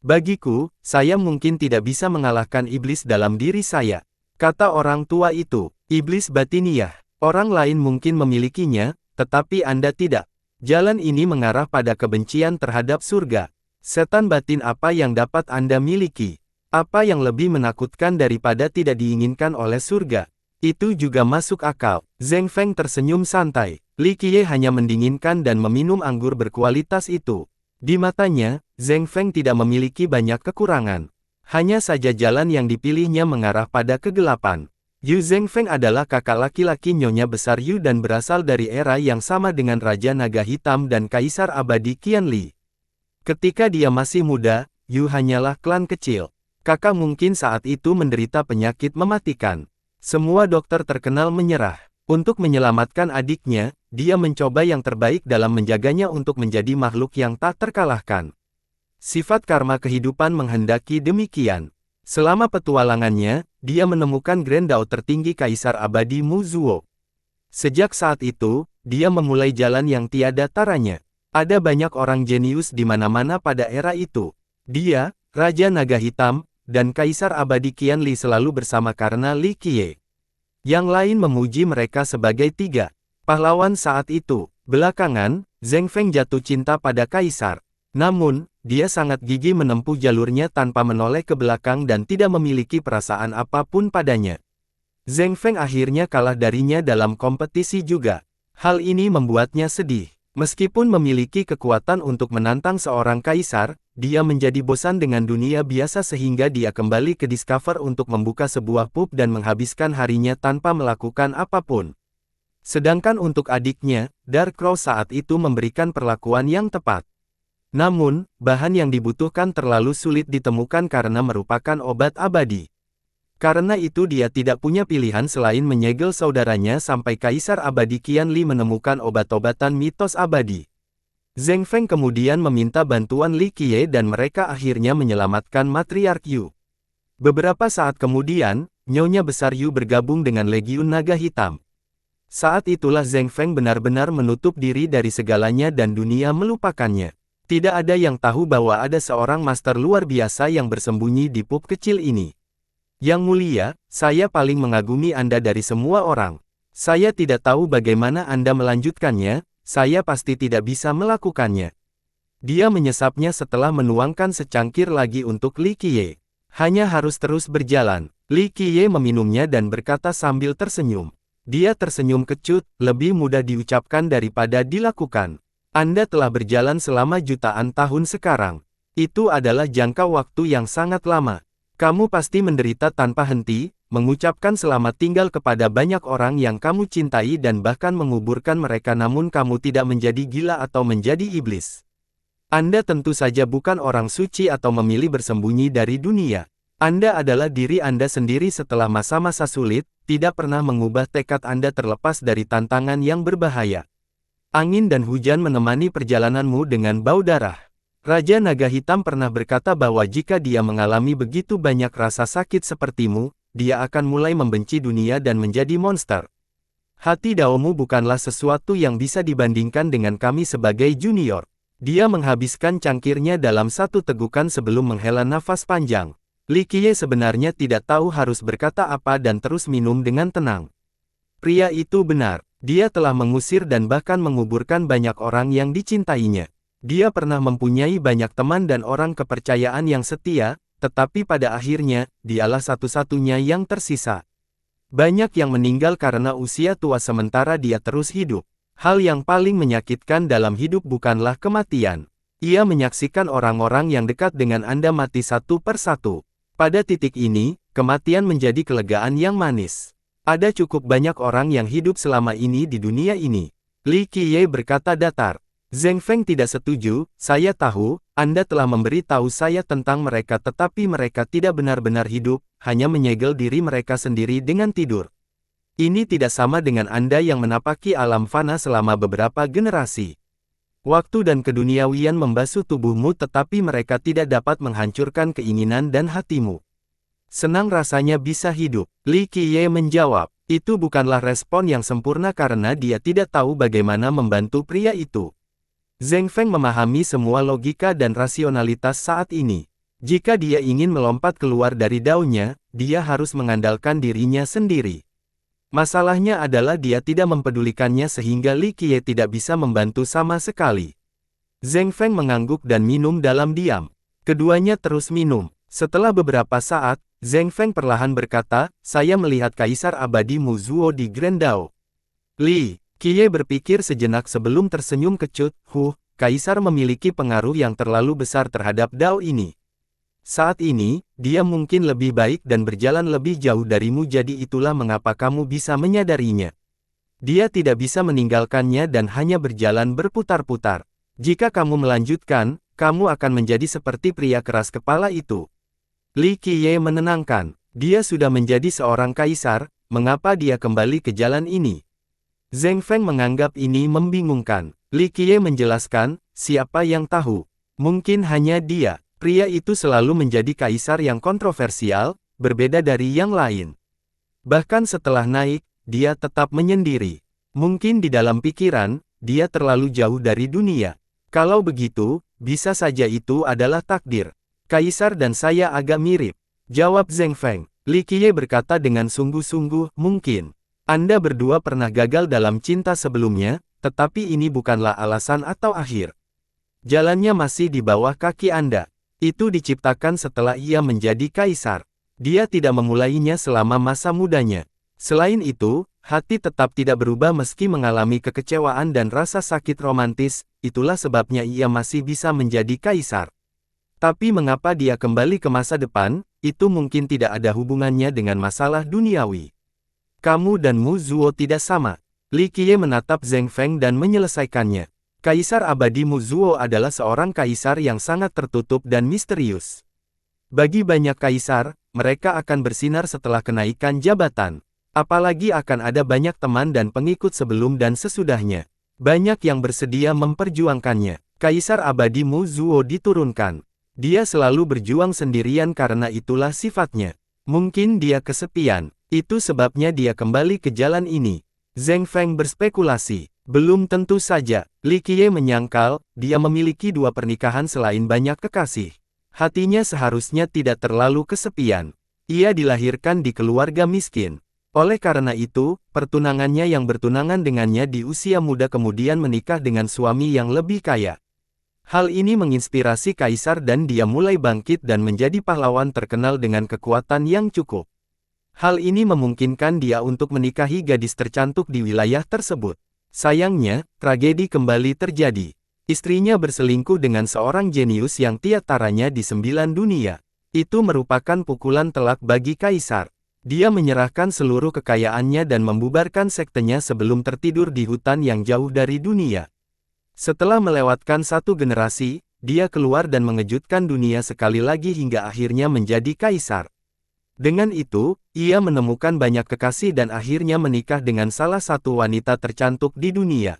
Bagiku, saya mungkin tidak bisa mengalahkan iblis dalam diri saya. Kata orang tua itu, iblis batiniah. Orang lain mungkin memilikinya, tetapi Anda tidak. Jalan ini mengarah pada kebencian terhadap surga. Setan batin apa yang dapat Anda miliki? Apa yang lebih menakutkan daripada tidak diinginkan oleh surga? Itu juga masuk akal. Zheng Feng tersenyum santai. Li Qiye hanya mendinginkan dan meminum anggur berkualitas itu. Di matanya, Zheng Feng tidak memiliki banyak kekurangan. Hanya saja jalan yang dipilihnya mengarah pada kegelapan. Yu Zheng Feng adalah kakak laki-laki Nyonya Besar Yu dan berasal dari era yang sama dengan Raja Naga Hitam dan Kaisar Abadi Qianli. Ketika dia masih muda, Yu hanyalah klan kecil. Kakak mungkin saat itu menderita penyakit mematikan. Semua dokter terkenal menyerah. Untuk menyelamatkan adiknya, dia mencoba yang terbaik dalam menjaganya untuk menjadi makhluk yang tak terkalahkan. Sifat karma kehidupan menghendaki demikian. Selama petualangannya, dia menemukan Grand Dao tertinggi Kaisar Abadi Mu Zuo. Sejak saat itu, dia memulai jalan yang tiada taranya. Ada banyak orang jenius di mana-mana pada era itu. Dia, Raja Naga Hitam, dan Kaisar Abadi Qianli selalu bersama karena Li Qiye. Yang lain memuji mereka sebagai tiga pahlawan saat itu. Belakangan, Zheng Feng jatuh cinta pada Kaisar. Namun, dia sangat gigih menempuh jalurnya tanpa menoleh ke belakang dan tidak memiliki perasaan apapun padanya. Zheng Feng akhirnya kalah darinya dalam kompetisi juga. Hal ini membuatnya sedih. Meskipun memiliki kekuatan untuk menantang seorang kaisar, dia menjadi bosan dengan dunia biasa sehingga dia kembali ke Discover untuk membuka sebuah pub dan menghabiskan harinya tanpa melakukan apapun. Sedangkan untuk adiknya, Dark Crow saat itu memberikan perlakuan yang tepat. Namun, bahan yang dibutuhkan terlalu sulit ditemukan karena merupakan obat abadi. Karena itu dia tidak punya pilihan selain menyegel saudaranya sampai Kaisar Abadi Qianli menemukan obat-obatan mitos abadi. Zheng Feng kemudian meminta bantuan Li Qiye dan mereka akhirnya menyelamatkan Matriarch Yu. Beberapa saat kemudian, Nyonya Besar Yu bergabung dengan Legiun Naga Hitam. Saat itulah Zheng Feng benar-benar menutup diri dari segalanya dan dunia melupakannya. Tidak ada yang tahu bahwa ada seorang master luar biasa yang bersembunyi di pub kecil ini. Yang mulia, saya paling mengagumi Anda dari semua orang. Saya tidak tahu bagaimana Anda melanjutkannya, saya pasti tidak bisa melakukannya. Dia menyesapnya setelah menuangkan secangkir lagi untuk Li Qiye. Hanya harus terus berjalan. Li Qiye meminumnya dan berkata sambil tersenyum. Dia tersenyum kecut, lebih mudah diucapkan daripada dilakukan. Anda telah berjalan selama jutaan tahun sekarang. Itu adalah jangka waktu yang sangat lama. Kamu pasti menderita tanpa henti, mengucapkan selamat tinggal kepada banyak orang yang kamu cintai dan bahkan menguburkan mereka, namun kamu tidak menjadi gila atau menjadi iblis. Anda tentu saja bukan orang suci atau memilih bersembunyi dari dunia. Anda adalah diri Anda sendiri setelah masa-masa sulit, tidak pernah mengubah tekad Anda terlepas dari tantangan yang berbahaya. Angin dan hujan menemani perjalananmu dengan bau darah. Raja Naga Hitam pernah berkata bahwa jika dia mengalami begitu banyak rasa sakit sepertimu, dia akan mulai membenci dunia dan menjadi monster. Hati Daomu bukanlah sesuatu yang bisa dibandingkan dengan kami sebagai junior. Dia menghabiskan cangkirnya dalam satu tegukan sebelum menghela nafas panjang. Li Qiye sebenarnya tidak tahu harus berkata apa dan terus minum dengan tenang. Pria itu benar, dia telah mengusir dan bahkan menguburkan banyak orang yang dicintainya. Dia pernah mempunyai banyak teman dan orang kepercayaan yang setia, tetapi pada akhirnya, dialah satu-satunya yang tersisa. Banyak yang meninggal karena usia tua sementara dia terus hidup. Hal yang paling menyakitkan dalam hidup bukanlah kematian. Ia menyaksikan orang-orang yang dekat dengan Anda mati satu persatu. Pada titik ini, kematian menjadi kelegaan yang manis. Ada cukup banyak orang yang hidup selama ini di dunia ini. Li Qiye berkata datar. Zheng Feng tidak setuju, saya tahu, Anda telah memberi tahu saya tentang mereka tetapi mereka tidak benar-benar hidup, hanya menyegel diri mereka sendiri dengan tidur. Ini tidak sama dengan Anda yang menapaki alam fana selama beberapa generasi. Waktu dan keduniawian membasuh tubuhmu tetapi mereka tidak dapat menghancurkan keinginan dan hatimu. Senang rasanya bisa hidup. Li Qiye menjawab. Itu bukanlah respon yang sempurna karena dia tidak tahu bagaimana membantu pria itu. Zheng Feng memahami semua logika dan rasionalitas saat ini. Jika dia ingin melompat keluar dari daunnya, dia harus mengandalkan dirinya sendiri. Masalahnya adalah dia tidak mempedulikannya sehingga Li Qiye tidak bisa membantu sama sekali. Zheng Feng mengangguk dan minum dalam diam. Keduanya terus minum. Setelah beberapa saat, Zheng Feng perlahan berkata, saya melihat Kaisar Abadi Mu Zuo di Grand Dao. Li Qiye berpikir sejenak sebelum tersenyum kecut, Kaisar memiliki pengaruh yang terlalu besar terhadap Dao ini. Saat ini, dia mungkin lebih baik dan berjalan lebih jauh darimu, jadi itulah mengapa kamu bisa menyadarinya. Dia tidak bisa meninggalkannya dan hanya berjalan berputar-putar. Jika kamu melanjutkan, kamu akan menjadi seperti pria keras kepala itu. Li Qiye menenangkan, dia sudah menjadi seorang kaisar, mengapa dia kembali ke jalan ini? Zheng Feng menganggap ini membingungkan. Li Qiye menjelaskan, siapa yang tahu? Mungkin hanya dia. Pria itu selalu menjadi kaisar yang kontroversial, berbeda dari yang lain. Bahkan setelah naik, dia tetap menyendiri. Mungkin di dalam pikiran, dia terlalu jauh dari dunia. Kalau begitu, bisa saja itu adalah takdir. Kaisar dan saya agak mirip, jawab Zheng Feng. Li Qiye berkata dengan sungguh-sungguh, mungkin. Anda berdua pernah gagal dalam cinta sebelumnya, tetapi ini bukanlah alasan atau akhir. Jalannya masih di bawah kaki Anda. Itu diciptakan setelah ia menjadi kaisar. Dia tidak memulainya selama masa mudanya. Selain itu, hati tetap tidak berubah meski mengalami kekecewaan dan rasa sakit romantis, itulah sebabnya ia masih bisa menjadi kaisar. Tapi mengapa dia kembali ke masa depan, itu mungkin tidak ada hubungannya dengan masalah duniawi. Kamu dan Mu Zuo tidak sama. Li Qiye menatap Zheng Feng dan menyelesaikannya. Kaisar Abadi Mu Zuo adalah seorang kaisar yang sangat tertutup dan misterius. Bagi banyak kaisar, mereka akan bersinar setelah kenaikan jabatan. Apalagi akan ada banyak teman dan pengikut sebelum dan sesudahnya. Banyak yang bersedia memperjuangkannya. Kaisar Abadi Mu Zuo diturunkan. Dia selalu berjuang sendirian karena itulah sifatnya. Mungkin dia kesepian. Itu sebabnya dia kembali ke jalan ini. Zheng Feng berspekulasi. Belum tentu saja. Li Qiye menyangkal, dia memiliki 2 pernikahan selain banyak kekasih. Hatinya seharusnya tidak terlalu kesepian. Ia dilahirkan di keluarga miskin. Oleh karena itu, pertunangannya yang bertunangan dengannya di usia muda kemudian menikah dengan suami yang lebih kaya. Hal ini menginspirasi kaisar dan dia mulai bangkit dan menjadi pahlawan terkenal dengan kekuatan yang cukup. Hal ini memungkinkan dia untuk menikahi gadis tercantik di wilayah tersebut. Sayangnya, tragedi kembali terjadi. Istrinya berselingkuh dengan seorang jenius yang tiada taranya di 9 dunia. Itu merupakan pukulan telak bagi kaisar. Dia menyerahkan seluruh kekayaannya dan membubarkan sektenya sebelum tertidur di hutan yang jauh dari dunia. Setelah melewatkan satu generasi, dia keluar dan mengejutkan dunia sekali lagi hingga akhirnya menjadi kaisar. Dengan itu, ia menemukan banyak kekasih dan akhirnya menikah dengan salah satu wanita tercantik di dunia.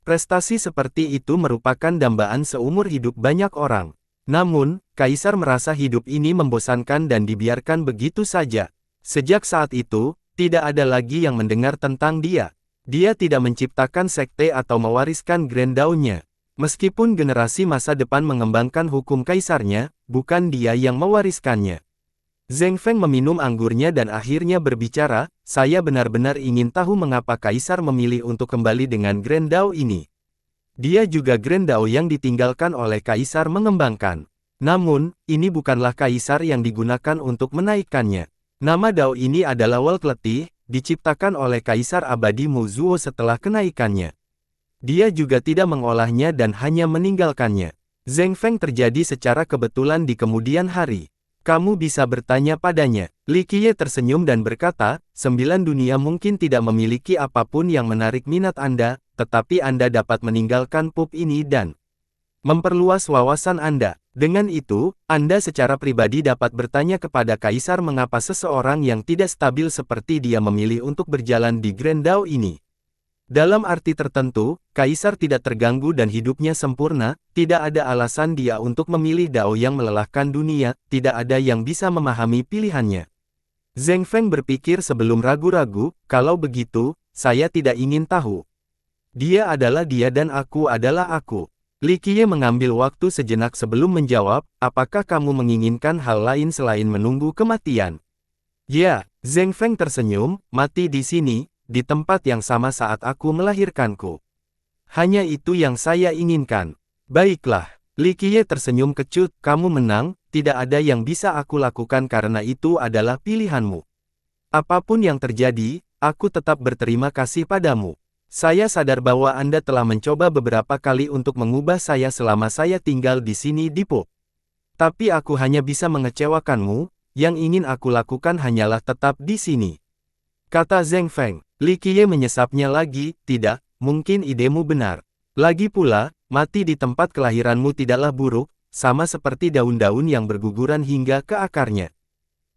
Prestasi seperti itu merupakan dambaan seumur hidup banyak orang. Namun, kaisar merasa hidup ini membosankan dan dibiarkan begitu saja. Sejak saat itu, tidak ada lagi yang mendengar tentang dia. Dia tidak menciptakan sekte atau mewariskan Grand Dao-nya. Meskipun generasi masa depan mengembangkan hukum kaisarnya, bukan dia yang mewariskannya. Zheng Feng meminum anggurnya dan akhirnya berbicara, saya benar-benar ingin tahu mengapa kaisar memilih untuk kembali dengan Grand Dao ini. Dia juga Grand Dao yang ditinggalkan oleh kaisar mengembangkan. Namun, ini bukanlah kaisar yang digunakan untuk menaikkannya. Nama Dao ini adalah World Letih, diciptakan oleh kaisar abadi Mu Zuo setelah kenaikannya. Dia juga tidak mengolahnya dan hanya meninggalkannya. Zheng Feng terjadi secara kebetulan di kemudian hari. Kamu bisa bertanya padanya. Li Qiye tersenyum dan berkata, 9 dunia mungkin tidak memiliki apapun yang menarik minat Anda, tetapi Anda dapat meninggalkan pub ini dan memperluas wawasan Anda. Dengan itu, Anda secara pribadi dapat bertanya kepada kaisar mengapa seseorang yang tidak stabil seperti dia memilih untuk berjalan di Grand Dao ini. Dalam arti tertentu, kaisar tidak terganggu dan hidupnya sempurna, tidak ada alasan dia untuk memilih Dao yang melelahkan dunia, tidak ada yang bisa memahami pilihannya. Zheng Feng berpikir sebelum ragu-ragu, kalau begitu, saya tidak ingin tahu. Dia adalah dia dan aku adalah aku. Li Qiye mengambil waktu sejenak sebelum menjawab, apakah kamu menginginkan hal lain selain menunggu kematian? Ya, Zheng Feng tersenyum, mati di sini, di tempat yang sama saat aku melahirkanku. Hanya itu yang saya inginkan. Baiklah, Li Qiye tersenyum kecut, kamu menang, tidak ada yang bisa aku lakukan karena itu adalah pilihanmu. Apapun yang terjadi, aku tetap berterima kasih padamu. Saya sadar bahwa Anda telah mencoba beberapa kali untuk mengubah saya selama saya tinggal di sini di Po. Tapi aku hanya bisa mengecewakanmu, yang ingin aku lakukan hanyalah tetap di sini. Kata Zheng Feng. Li Qiye menyesapnya lagi, tidak, mungkin idemu benar. Lagi pula, mati di tempat kelahiranmu tidaklah buruk, sama seperti daun-daun yang berguguran hingga ke akarnya.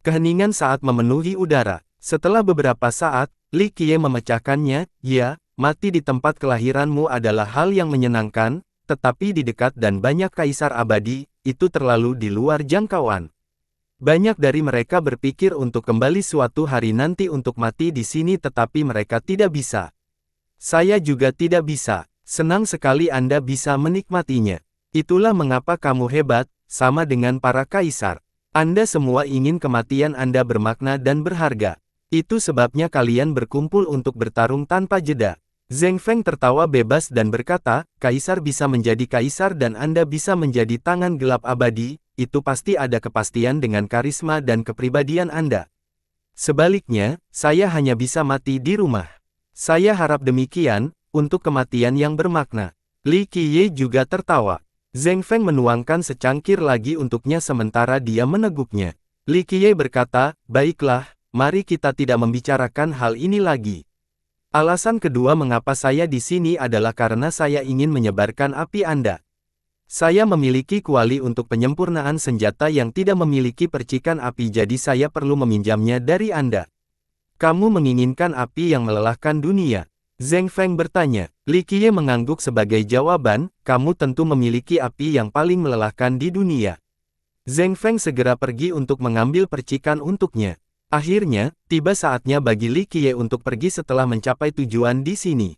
Keheningan saat memenuhi udara. Setelah beberapa saat, Li Qiye memecahkannya, ya, mati di tempat kelahiranmu adalah hal yang menyenangkan, tetapi di dekat dan banyak kaisar abadi, itu terlalu di luar jangkauan. Banyak dari mereka berpikir untuk kembali suatu hari nanti untuk mati di sini tetapi mereka tidak bisa. Saya juga tidak bisa. Senang sekali Anda bisa menikmatinya. Itulah mengapa kamu hebat, sama dengan para kaisar. Anda semua ingin kematian Anda bermakna dan berharga. Itu sebabnya kalian berkumpul untuk bertarung tanpa jeda. Zheng Feng tertawa bebas dan berkata, kaisar bisa menjadi kaisar dan Anda bisa menjadi tangan gelap abadi. Itu pasti ada kepastian dengan karisma dan kepribadian Anda. Sebaliknya, saya hanya bisa mati di rumah. Saya harap demikian, untuk kematian yang bermakna. Li Qiye juga tertawa. Zheng Feng menuangkan secangkir lagi untuknya sementara dia meneguknya. Li Qiye berkata, baiklah, mari kita tidak membicarakan hal ini lagi. Alasan kedua mengapa saya di sini adalah karena saya ingin menyebarkan api Anda. Saya memiliki kuali untuk penyempurnaan senjata yang tidak memiliki percikan api jadi saya perlu meminjamnya dari Anda. Kamu menginginkan api yang melelahkan dunia? Zheng Feng bertanya. Li Qiye mengangguk sebagai jawaban, kamu tentu memiliki api yang paling melelahkan di dunia. Zheng Feng segera pergi untuk mengambil percikan untuknya. Akhirnya, tiba saatnya bagi Li Qiye untuk pergi setelah mencapai tujuan di sini.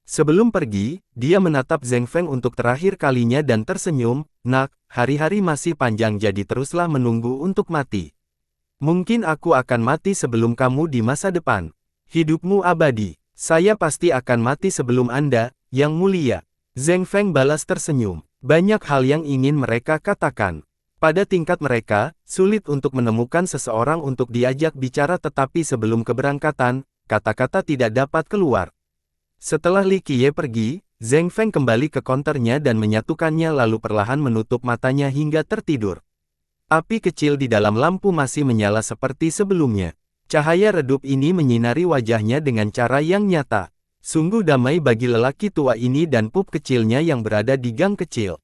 Sebelum pergi, dia menatap Zheng Feng untuk terakhir kalinya dan tersenyum, nak, hari-hari masih panjang jadi teruslah menunggu untuk mati. Mungkin aku akan mati sebelum kamu di masa depan. Hidupmu abadi. Saya pasti akan mati sebelum Anda, yang mulia. Zheng Feng balas tersenyum. Banyak hal yang ingin mereka katakan. Pada tingkat mereka, sulit untuk menemukan seseorang untuk diajak bicara tetapi sebelum keberangkatan, kata-kata tidak dapat keluar. Setelah Li Qiye pergi, Zheng Feng kembali ke konternya dan menyatukannya lalu perlahan menutup matanya hingga tertidur. Api kecil di dalam lampu masih menyala seperti sebelumnya. Cahaya redup ini menyinari wajahnya dengan cara yang nyata. Sungguh damai bagi lelaki tua ini dan pup kecilnya yang berada di gang kecil.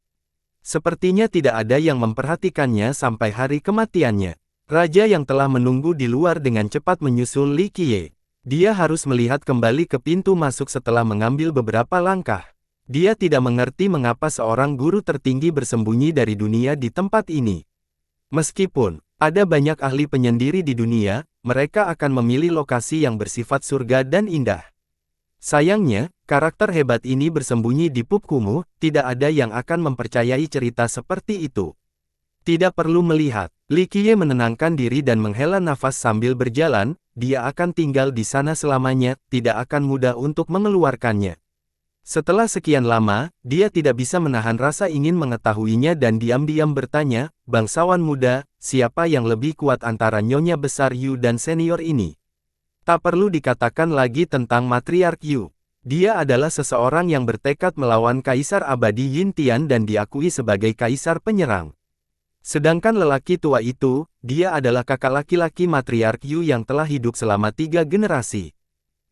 Sepertinya tidak ada yang memperhatikannya sampai hari kematiannya. Raja yang telah menunggu di luar dengan cepat menyusul Li Qiye. Dia harus melihat kembali ke pintu masuk setelah mengambil beberapa langkah. Dia tidak mengerti mengapa seorang guru tertinggi bersembunyi dari dunia di tempat ini. Meskipun ada banyak ahli penyendiri di dunia, mereka akan memilih lokasi yang bersifat surga dan indah. Sayangnya, karakter hebat ini bersembunyi di pup kumuh, tidak ada yang akan mempercayai cerita seperti itu. Tidak perlu melihat, Li Qiye menenangkan diri dan menghela nafas sambil berjalan, dia akan tinggal di sana selamanya, tidak akan mudah untuk mengeluarkannya. Setelah sekian lama, dia tidak bisa menahan rasa ingin mengetahuinya dan diam-diam bertanya, bangsawan muda, siapa yang lebih kuat antara Nyonya Besar Yu dan senior ini? Tak perlu dikatakan lagi tentang Matriark Yu. Dia adalah seseorang yang bertekad melawan Kaisar Abadi Yin Tian dan diakui sebagai Kaisar Penyerang. Sedangkan lelaki tua itu, dia adalah kakak laki-laki Matriark Yu yang telah hidup selama 3 generasi.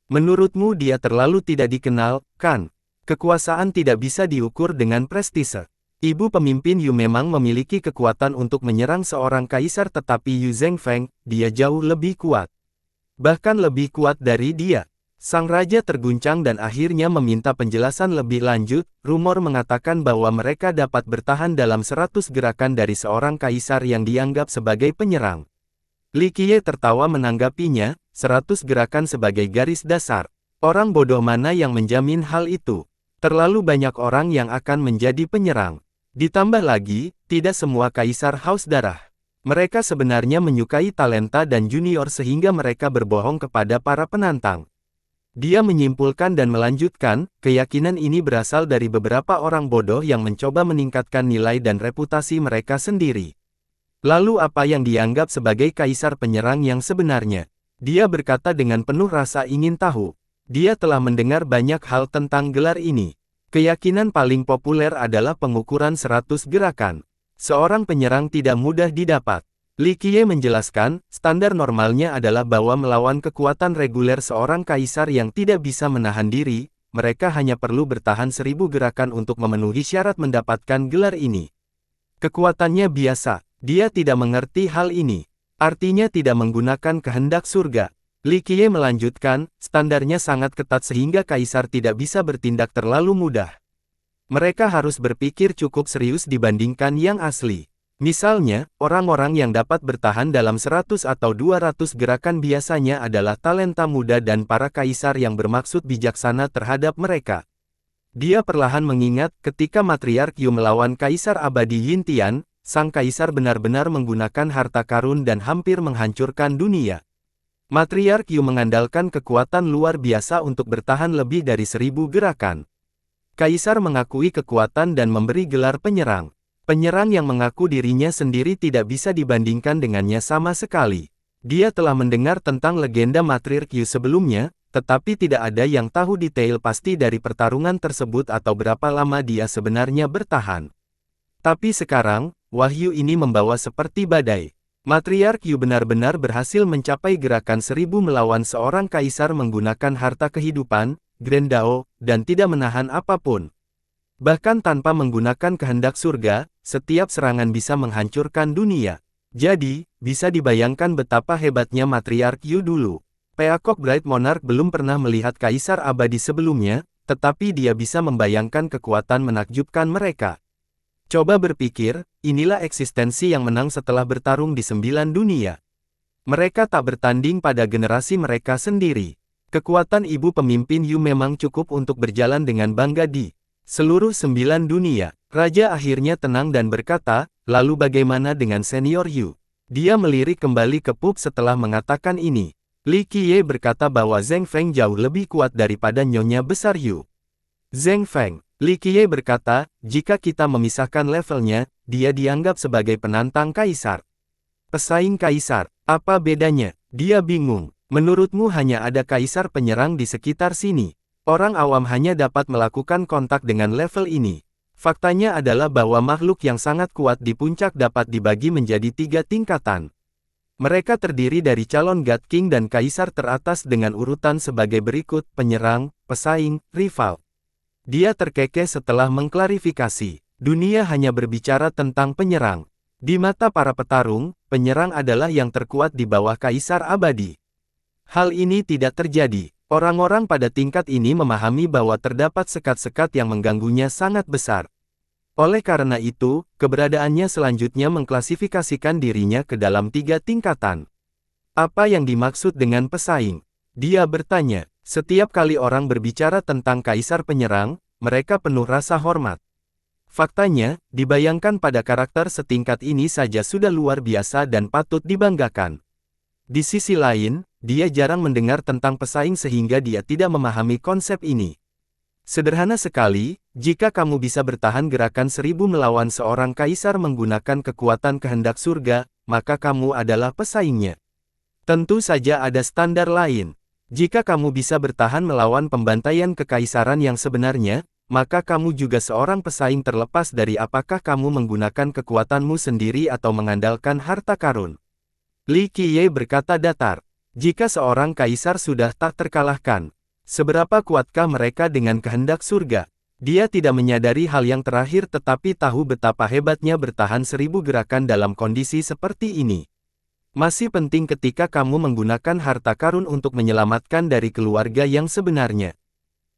Menurutmu dia terlalu tidak dikenal, kan? Kekuasaan tidak bisa diukur dengan prestise. Ibu pemimpin Yu memang memiliki kekuatan untuk menyerang seorang kaisar tetapi Yu Zhengfeng, dia jauh lebih kuat. Bahkan lebih kuat dari dia. Sang raja terguncang dan akhirnya meminta penjelasan lebih lanjut. Rumor mengatakan bahwa mereka dapat bertahan dalam 100 gerakan dari seorang kaisar yang dianggap sebagai penyerang. Li Qiye tertawa menanggapinya, 100 gerakan sebagai garis dasar. Orang bodoh mana yang menjamin hal itu? Terlalu banyak orang yang akan menjadi penyerang. Ditambah lagi, tidak semua kaisar haus darah. Mereka sebenarnya menyukai talenta dan junior sehingga mereka berbohong kepada para penantang. Dia menyimpulkan dan melanjutkan, keyakinan ini berasal dari beberapa orang bodoh yang mencoba meningkatkan nilai dan reputasi mereka sendiri. Lalu apa yang dianggap sebagai kaisar penyerang yang sebenarnya? Dia berkata dengan penuh rasa ingin tahu. Dia telah mendengar banyak hal tentang gelar ini. Keyakinan paling populer adalah pengukuran 100 gerakan. Seorang penyerang tidak mudah didapat. Li Qiye menjelaskan, standar normalnya adalah bahwa melawan kekuatan reguler seorang kaisar yang tidak bisa menahan diri, mereka hanya perlu bertahan 1000 gerakan untuk memenuhi syarat mendapatkan gelar ini. Kekuatannya biasa, dia tidak mengerti hal ini. Artinya tidak menggunakan kehendak surga. Li Qiye melanjutkan, standarnya sangat ketat sehingga kaisar tidak bisa bertindak terlalu mudah. Mereka harus berpikir cukup serius dibandingkan yang asli. Misalnya, orang-orang yang dapat bertahan dalam 100 atau 200 gerakan biasanya adalah talenta muda dan para kaisar yang bermaksud bijaksana terhadap mereka. Dia perlahan mengingat ketika Matriark Yu melawan Kaisar Abadi Yin Tian, sang kaisar benar-benar menggunakan harta karun dan hampir menghancurkan dunia. Matriark Yu mengandalkan kekuatan luar biasa untuk bertahan lebih dari 1000 gerakan. Kaisar mengakui kekuatan dan memberi gelar penyerang. Penyerang yang mengaku dirinya sendiri tidak bisa dibandingkan dengannya sama sekali. Dia telah mendengar tentang legenda Matriark Yu sebelumnya, tetapi tidak ada yang tahu detail pasti dari pertarungan tersebut atau berapa lama dia sebenarnya bertahan. Tapi sekarang, wahyu ini membawa seperti badai. Matriark Yu benar-benar berhasil mencapai gerakan 1000 melawan seorang kaisar menggunakan harta kehidupan, Grand Dao, dan tidak menahan apapun. Bahkan tanpa menggunakan kehendak surga, setiap serangan bisa menghancurkan dunia. Jadi, bisa dibayangkan betapa hebatnya Matriark Yu dulu. Peacock Bright Monarch belum pernah melihat kaisar abadi sebelumnya, tetapi dia bisa membayangkan kekuatan menakjubkan mereka. Coba berpikir, inilah eksistensi yang menang setelah bertarung di 9 dunia. Mereka tak bertanding pada generasi mereka sendiri. Kekuatan ibu pemimpin Yu memang cukup untuk berjalan dengan bangga di seluruh 9 dunia. Raja akhirnya tenang dan berkata, lalu bagaimana dengan senior Yu? Dia melirik kembali ke pup setelah mengatakan ini. Li Qiye berkata bahwa Zheng Feng jauh lebih kuat daripada Nyonya Besar Yu. Zheng Feng, Li Qiye berkata, jika kita memisahkan levelnya, dia dianggap sebagai penantang kaisar. Pesaing kaisar, apa bedanya? Dia bingung. Menurutmu hanya ada kaisar penyerang di sekitar sini. Orang awam hanya dapat melakukan kontak dengan level ini. Faktanya adalah bahwa makhluk yang sangat kuat di puncak dapat dibagi menjadi 3 tingkatan. Mereka terdiri dari calon God King dan kaisar teratas dengan urutan sebagai berikut: penyerang, pesaing, rival. Dia terkekeh setelah mengklarifikasi. Dunia hanya berbicara tentang penyerang. Di mata para petarung, penyerang adalah yang terkuat di bawah kaisar abadi. Hal ini tidak terjadi. Orang-orang pada tingkat ini memahami bahwa terdapat sekat-sekat yang mengganggunya sangat besar. Oleh karena itu, keberadaannya selanjutnya mengklasifikasikan dirinya ke dalam 3 tingkatan. Apa yang dimaksud dengan pesaing? Dia bertanya. Setiap kali orang berbicara tentang kaisar penyerang, mereka penuh rasa hormat. Faktanya, dibayangkan pada karakter setingkat ini saja sudah luar biasa dan patut dibanggakan. Di sisi lain, dia jarang mendengar tentang pesaing sehingga dia tidak memahami konsep ini. Sederhana sekali, jika kamu bisa bertahan gerakan 1000 melawan seorang kaisar menggunakan kekuatan kehendak surga, maka kamu adalah pesaingnya. Tentu saja ada standar lain. Jika kamu bisa bertahan melawan pembantaian kekaisaran yang sebenarnya, maka kamu juga seorang pesaing terlepas dari apakah kamu menggunakan kekuatanmu sendiri atau mengandalkan harta karun. Li Qiye berkata datar. Jika seorang kaisar sudah tak terkalahkan, seberapa kuatkah mereka dengan kehendak surga? Dia tidak menyadari hal yang terakhir tetapi tahu betapa hebatnya bertahan 1000 gerakan dalam kondisi seperti ini. Masih penting ketika kamu menggunakan harta karun untuk menyelamatkan dari keluarga yang sebenarnya.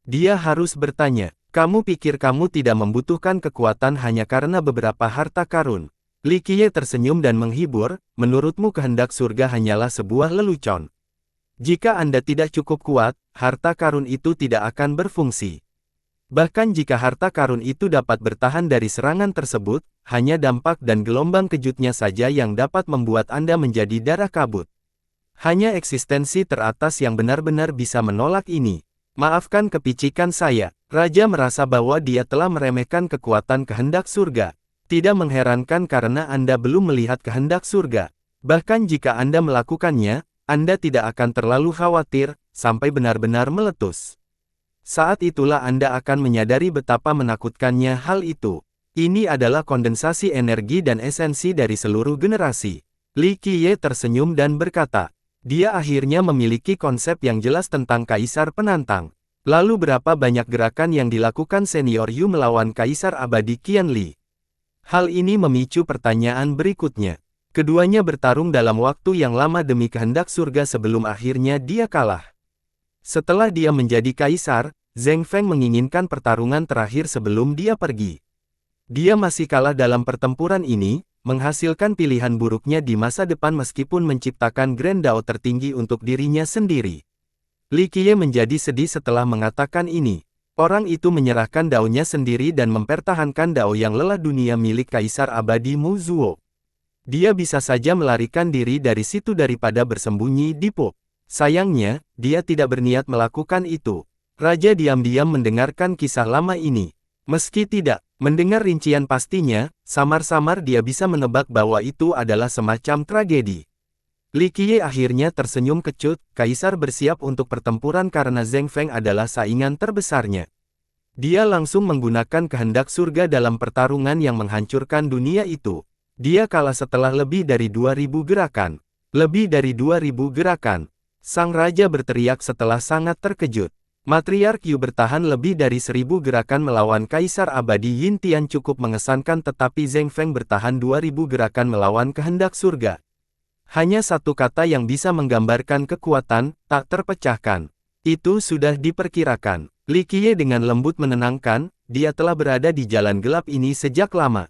Dia harus bertanya, kamu pikir kamu tidak membutuhkan kekuatan hanya karena beberapa harta karun? Li Qiye tersenyum dan menghibur, menurutmu kehendak surga hanyalah sebuah lelucon. Jika Anda tidak cukup kuat, harta karun itu tidak akan berfungsi. Bahkan jika harta karun itu dapat bertahan dari serangan tersebut, hanya dampak dan gelombang kejutnya saja yang dapat membuat Anda menjadi darah kabut. Hanya eksistensi teratas yang benar-benar bisa menolak ini. Maafkan kepicikan saya. Raja merasa bahwa dia telah meremehkan kekuatan kehendak surga. Tidak mengherankan karena Anda belum melihat kehendak surga. Bahkan jika Anda melakukannya, Anda tidak akan terlalu khawatir, sampai benar-benar meletus. Saat itulah Anda akan menyadari betapa menakutkannya hal itu. Ini adalah kondensasi energi dan esensi dari seluruh generasi. Li Qiye tersenyum dan berkata, dia akhirnya memiliki konsep yang jelas tentang kaisar penantang. Lalu berapa banyak gerakan yang dilakukan senior Yu melawan kaisar abadi Qianli? Hal ini memicu pertanyaan berikutnya. Keduanya bertarung dalam waktu yang lama demi kehendak surga sebelum akhirnya dia kalah. Setelah dia menjadi kaisar, Zheng Feng menginginkan pertarungan terakhir sebelum dia pergi. Dia masih kalah dalam pertempuran ini, menghasilkan pilihan buruknya di masa depan meskipun menciptakan Grand Dao tertinggi untuk dirinya sendiri. Li Qiye menjadi sedih setelah mengatakan ini. Orang itu menyerahkan daonya sendiri dan mempertahankan dao yang lelah dunia milik Kaisar Abadi Mu Zuo. Dia bisa saja melarikan diri dari situ daripada bersembunyi di Po. Sayangnya, dia tidak berniat melakukan itu. Raja diam-diam mendengarkan kisah lama ini. Meski tidak mendengar rincian pastinya, samar-samar dia bisa menebak bahwa itu adalah semacam tragedi. Li Qiye akhirnya tersenyum kecut, Kaisar bersiap untuk pertempuran karena Zheng Feng adalah saingan terbesarnya. Dia langsung menggunakan kehendak surga dalam pertarungan yang menghancurkan dunia itu. Dia kalah setelah lebih dari 2000 gerakan. Lebih dari 2000 gerakan. Sang Raja berteriak setelah sangat terkejut. Matriark Yu bertahan lebih dari 1000 gerakan melawan Kaisar Abadi Yin Tian cukup mengesankan tetapi Zheng Feng bertahan 2000 gerakan melawan kehendak surga. Hanya satu kata yang bisa menggambarkan kekuatan, tak terpecahkan. Itu sudah diperkirakan. Li Qiye dengan lembut menenangkan, dia telah berada di jalan gelap ini sejak lama.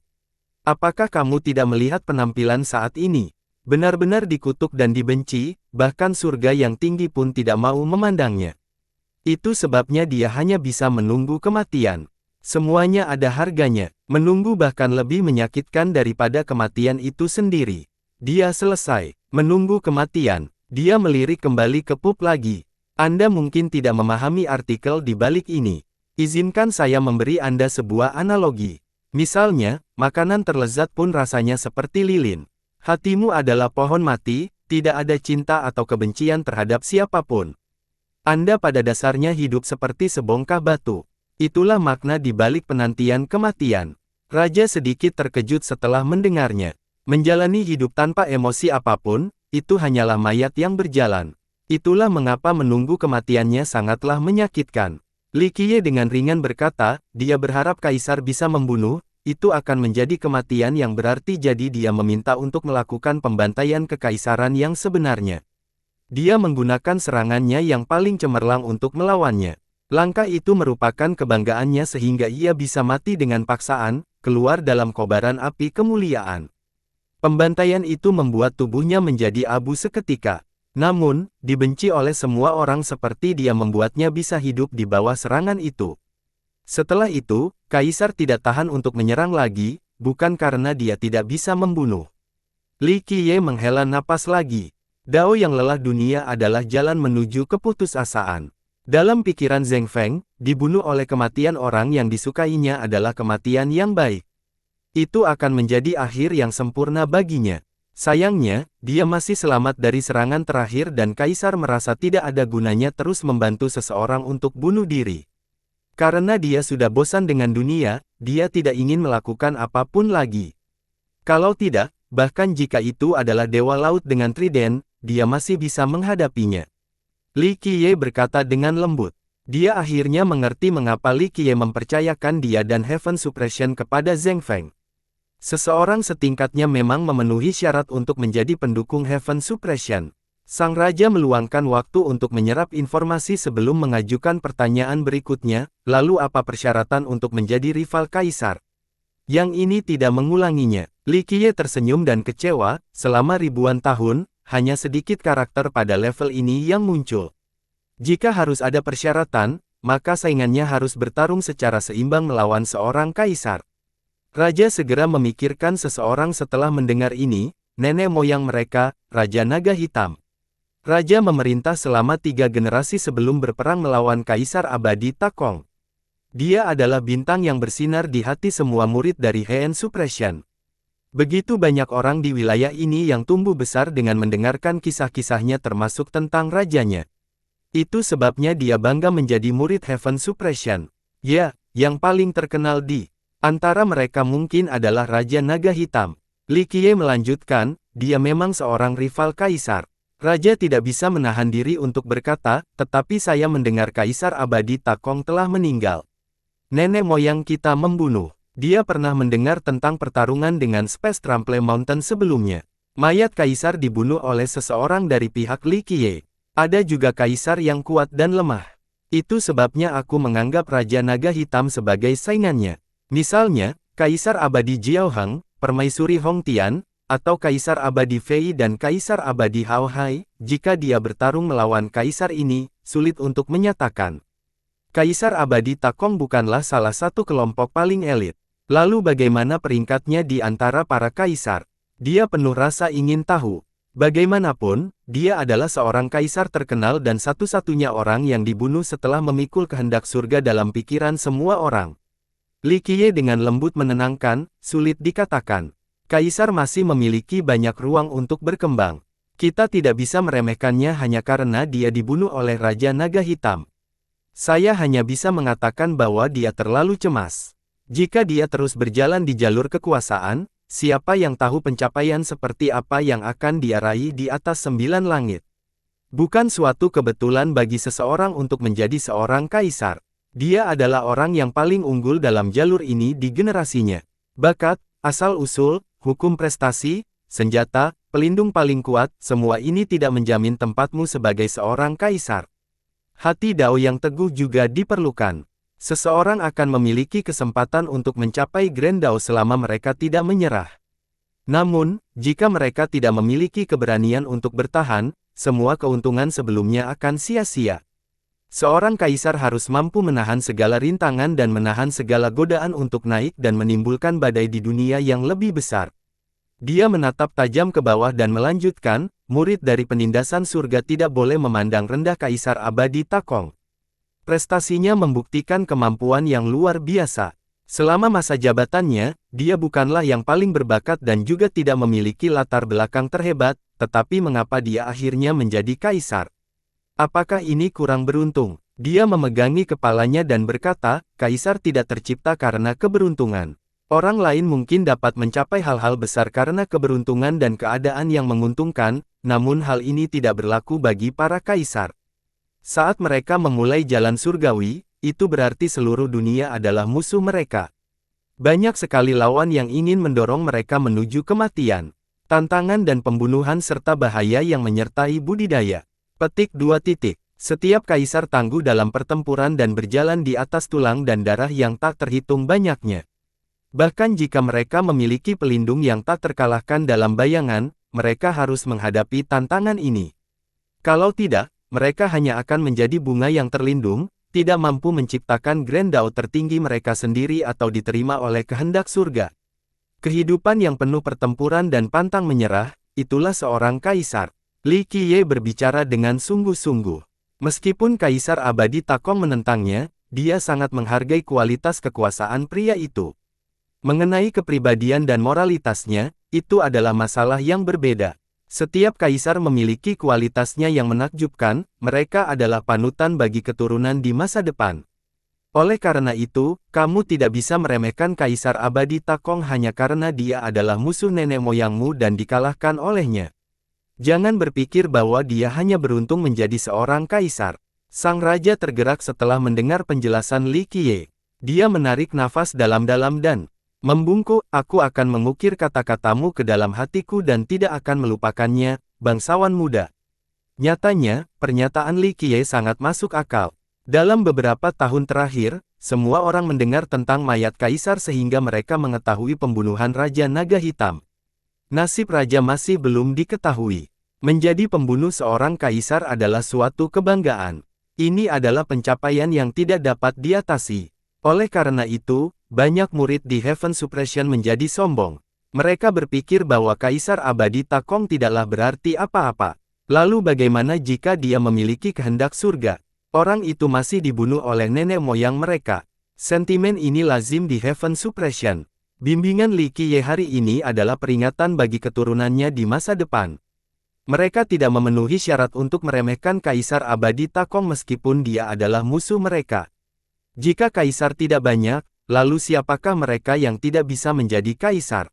Apakah kamu tidak melihat penampilan saat ini? Benar-benar dikutuk dan dibenci, bahkan surga yang tinggi pun tidak mau memandangnya. Itu sebabnya dia hanya bisa menunggu kematian. Semuanya ada harganya. Menunggu bahkan lebih menyakitkan daripada kematian itu sendiri. Dia selesai menunggu kematian. Dia melirik kembali ke pub lagi. Anda mungkin tidak memahami artikel di balik ini. Izinkan saya memberi Anda sebuah analogi. Misalnya, makanan terlezat pun rasanya seperti lilin. Hatimu adalah pohon mati, tidak ada cinta atau kebencian terhadap siapapun. Anda pada dasarnya hidup seperti sebongkah batu. Itulah makna di balik penantian kematian. Raja sedikit terkejut setelah mendengarnya. Menjalani hidup tanpa emosi apapun, itu hanyalah mayat yang berjalan. Itulah mengapa menunggu kematiannya sangatlah menyakitkan. Li Qiye dengan ringan berkata, dia berharap kaisar bisa membunuh, itu akan menjadi kematian yang berarti jadi dia meminta untuk melakukan pembantaian kekaisaran yang sebenarnya. Dia menggunakan serangannya yang paling cemerlang untuk melawannya. Langkah itu merupakan kebanggaannya sehingga ia bisa mati dengan paksaan, keluar dalam kobaran api kemuliaan. Pembantaian itu membuat tubuhnya menjadi abu seketika. Namun, dibenci oleh semua orang seperti dia membuatnya bisa hidup di bawah serangan itu. Setelah itu, kaisar tidak tahan untuk menyerang lagi, bukan karena dia tidak bisa membunuh. Li Qiye menghela napas lagi. Dao yang lelah dunia adalah jalan menuju keputusasaan. Dalam pikiran Zheng Feng, dibunuh oleh kematian orang yang disukainya adalah kematian yang baik. Itu akan menjadi akhir yang sempurna baginya. Sayangnya, dia masih selamat dari serangan terakhir dan kaisar merasa tidak ada gunanya terus membantu seseorang untuk bunuh diri. Karena dia sudah bosan dengan dunia, dia tidak ingin melakukan apapun lagi. Kalau tidak, bahkan jika itu adalah dewa laut dengan trident, dia masih bisa menghadapinya. Li Qiye berkata dengan lembut. Dia akhirnya mengerti mengapa Li Qiye mempercayakan dia dan Heaven Suppression kepada Zheng Feng. Seseorang setingkatnya memang memenuhi syarat untuk menjadi pendukung Heaven Suppression. Sang raja meluangkan waktu untuk menyerap informasi sebelum mengajukan pertanyaan berikutnya, lalu apa persyaratan untuk menjadi rival kaisar? Yang ini tidak mengulanginya. Li Qiye tersenyum dan kecewa, selama ribuan tahun, hanya sedikit karakter pada level ini yang muncul. Jika harus ada persyaratan, maka saingannya harus bertarung secara seimbang melawan seorang kaisar. Raja segera memikirkan seseorang setelah mendengar ini, nenek moyang mereka, Raja Naga Hitam. Raja memerintah selama 3 generasi sebelum berperang melawan Kaisar Abadi Takong. Dia adalah bintang yang bersinar di hati semua murid dari Heaven Suppression. Begitu banyak orang di wilayah ini yang tumbuh besar dengan mendengarkan kisah-kisahnya termasuk tentang rajanya. Itu sebabnya dia bangga menjadi murid Heaven Suppression. Ya, yang paling terkenal di antara mereka mungkin adalah Raja Naga Hitam. Li Qiye melanjutkan, dia memang seorang rival kaisar. Raja tidak bisa menahan diri untuk berkata, tetapi saya mendengar Kaisar Abadi Takong telah meninggal. Nenek moyang kita membunuh. Dia pernah mendengar tentang pertarungan dengan Space Trample Mountain sebelumnya. Mayat kaisar dibunuh oleh seseorang dari pihak Li Qiye. Ada juga kaisar yang kuat dan lemah. Itu sebabnya aku menganggap Raja Naga Hitam sebagai saingannya. Misalnya, Kaisar Abadi Jiaoheng, Permaisuri Hongtian, atau Kaisar Abadi Fei dan Kaisar Abadi Hao Hai, jika dia bertarung melawan kaisar ini, sulit untuk menyatakan. Kaisar Abadi Takong bukanlah salah satu kelompok paling elit. Lalu bagaimana peringkatnya di antara para kaisar? Dia penuh rasa ingin tahu. Bagaimanapun, dia adalah seorang kaisar terkenal dan satu-satunya orang yang dibunuh setelah memikul kehendak surga dalam pikiran semua orang. Li Qiye dengan lembut menenangkan, sulit dikatakan. Kaisar masih memiliki banyak ruang untuk berkembang. Kita tidak bisa meremehkannya hanya karena dia dibunuh oleh Raja Naga Hitam. Saya hanya bisa mengatakan bahwa dia terlalu cemas. Jika dia terus berjalan di jalur kekuasaan, siapa yang tahu pencapaian seperti apa yang akan dia raih di atas 9 langit. Bukan suatu kebetulan bagi seseorang untuk menjadi seorang kaisar. Dia adalah orang yang paling unggul dalam jalur ini di generasinya. Bakat, asal-usul, hukum prestasi, senjata, pelindung paling kuat, semua ini tidak menjamin tempatmu sebagai seorang kaisar. Hati Dao yang teguh juga diperlukan. Seseorang akan memiliki kesempatan untuk mencapai Grand Dao selama mereka tidak menyerah. Namun, jika mereka tidak memiliki keberanian untuk bertahan, semua keuntungan sebelumnya akan sia-sia. Seorang kaisar harus mampu menahan segala rintangan dan menahan segala godaan untuk naik dan menimbulkan badai di dunia yang lebih besar. Dia menatap tajam ke bawah dan melanjutkan, murid dari penindasan surga tidak boleh memandang rendah Kaisar Abadi Takong. Prestasinya membuktikan kemampuan yang luar biasa. Selama masa jabatannya, dia bukanlah yang paling berbakat dan juga tidak memiliki latar belakang terhebat, tetapi mengapa dia akhirnya menjadi kaisar? Apakah ini kurang beruntung? Dia memegangi kepalanya dan berkata, kaisar tidak tercipta karena keberuntungan. Orang lain mungkin dapat mencapai hal-hal besar karena keberuntungan dan keadaan yang menguntungkan, namun hal ini tidak berlaku bagi para kaisar. Saat mereka memulai jalan surgawi, itu berarti seluruh dunia adalah musuh mereka. Banyak sekali lawan yang ingin mendorong mereka menuju kematian, tantangan dan pembunuhan serta bahaya yang menyertai budidaya. Petik 2. Setiap kaisar tangguh dalam pertempuran dan berjalan di atas tulang dan darah yang tak terhitung banyaknya. Bahkan jika mereka memiliki pelindung yang tak terkalahkan dalam bayangan, mereka harus menghadapi tantangan ini. Kalau tidak, mereka hanya akan menjadi bunga yang terlindung, tidak mampu menciptakan Grendel tertinggi mereka sendiri atau diterima oleh kehendak surga. Kehidupan yang penuh pertempuran dan pantang menyerah, itulah seorang kaisar. Li Qiye berbicara dengan sungguh-sungguh. Meskipun kaisar abadi Takong menentangnya, dia sangat menghargai kualitas kekuasaan pria itu. Mengenai kepribadian dan moralitasnya, itu adalah masalah yang berbeda. Setiap kaisar memiliki kualitasnya yang menakjubkan, mereka adalah panutan bagi keturunan di masa depan. Oleh karena itu, kamu tidak bisa meremehkan kaisar abadi Takong hanya karena dia adalah musuh nenek moyangmu dan dikalahkan olehnya. Jangan berpikir bahwa dia hanya beruntung menjadi seorang kaisar. Sang raja tergerak setelah mendengar penjelasan Li Qiye. Dia menarik nafas dalam-dalam dan membungkuk, aku akan mengukir kata-katamu ke dalam hatiku dan tidak akan melupakannya, bangsawan muda. Nyatanya, pernyataan Li Qiye sangat masuk akal. Dalam beberapa tahun terakhir, semua orang mendengar tentang mayat kaisar sehingga mereka mengetahui pembunuhan Raja Naga Hitam. Nasib raja masih belum diketahui. Menjadi pembunuh seorang kaisar adalah suatu kebanggaan. Ini adalah pencapaian yang tidak dapat diatasi. Oleh karena itu, banyak murid di Heaven Suppression menjadi sombong. Mereka berpikir bahwa kaisar abadi Takong tidaklah berarti apa-apa. Lalu bagaimana jika dia memiliki kehendak surga? Orang itu masih dibunuh oleh nenek moyang mereka. Sentimen ini lazim di Heaven Suppression. Bimbingan Li Qiye hari ini adalah peringatan bagi keturunannya di masa depan. Mereka tidak memenuhi syarat untuk meremehkan kaisar abadi Takong meskipun dia adalah musuh mereka. Jika kaisar tidak banyak, lalu siapakah mereka yang tidak bisa menjadi kaisar?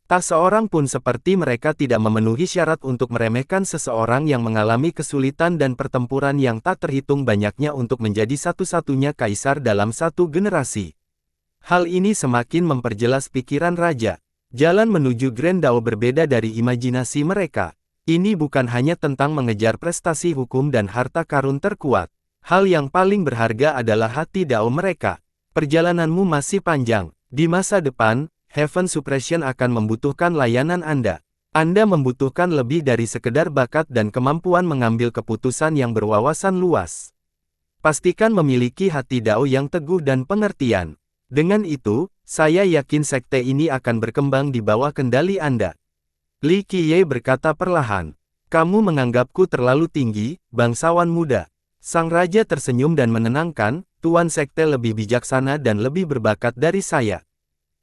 Tak seorang pun seperti mereka tidak memenuhi syarat untuk meremehkan seseorang yang mengalami kesulitan dan pertempuran yang tak terhitung banyaknya untuk menjadi satu-satunya kaisar dalam satu generasi. Hal ini semakin memperjelas pikiran raja. Jalan menuju Grendel berbeda dari imajinasi mereka. Ini bukan hanya tentang mengejar prestasi hukum dan harta karun terkuat. Hal yang paling berharga adalah hati Dao mereka. Perjalananmu masih panjang. Di masa depan, Heaven Suppression akan membutuhkan layanan Anda. Anda membutuhkan lebih dari sekedar bakat dan kemampuan mengambil keputusan yang berwawasan luas. Pastikan memiliki hati Dao yang teguh dan pengertian. Dengan itu, saya yakin sekte ini akan berkembang di bawah kendali Anda. Li Qiye berkata perlahan. Kamu menganggapku terlalu tinggi, bangsawan muda. Sang raja tersenyum dan menenangkan, Tuan sekte lebih bijaksana dan lebih berbakat dari saya.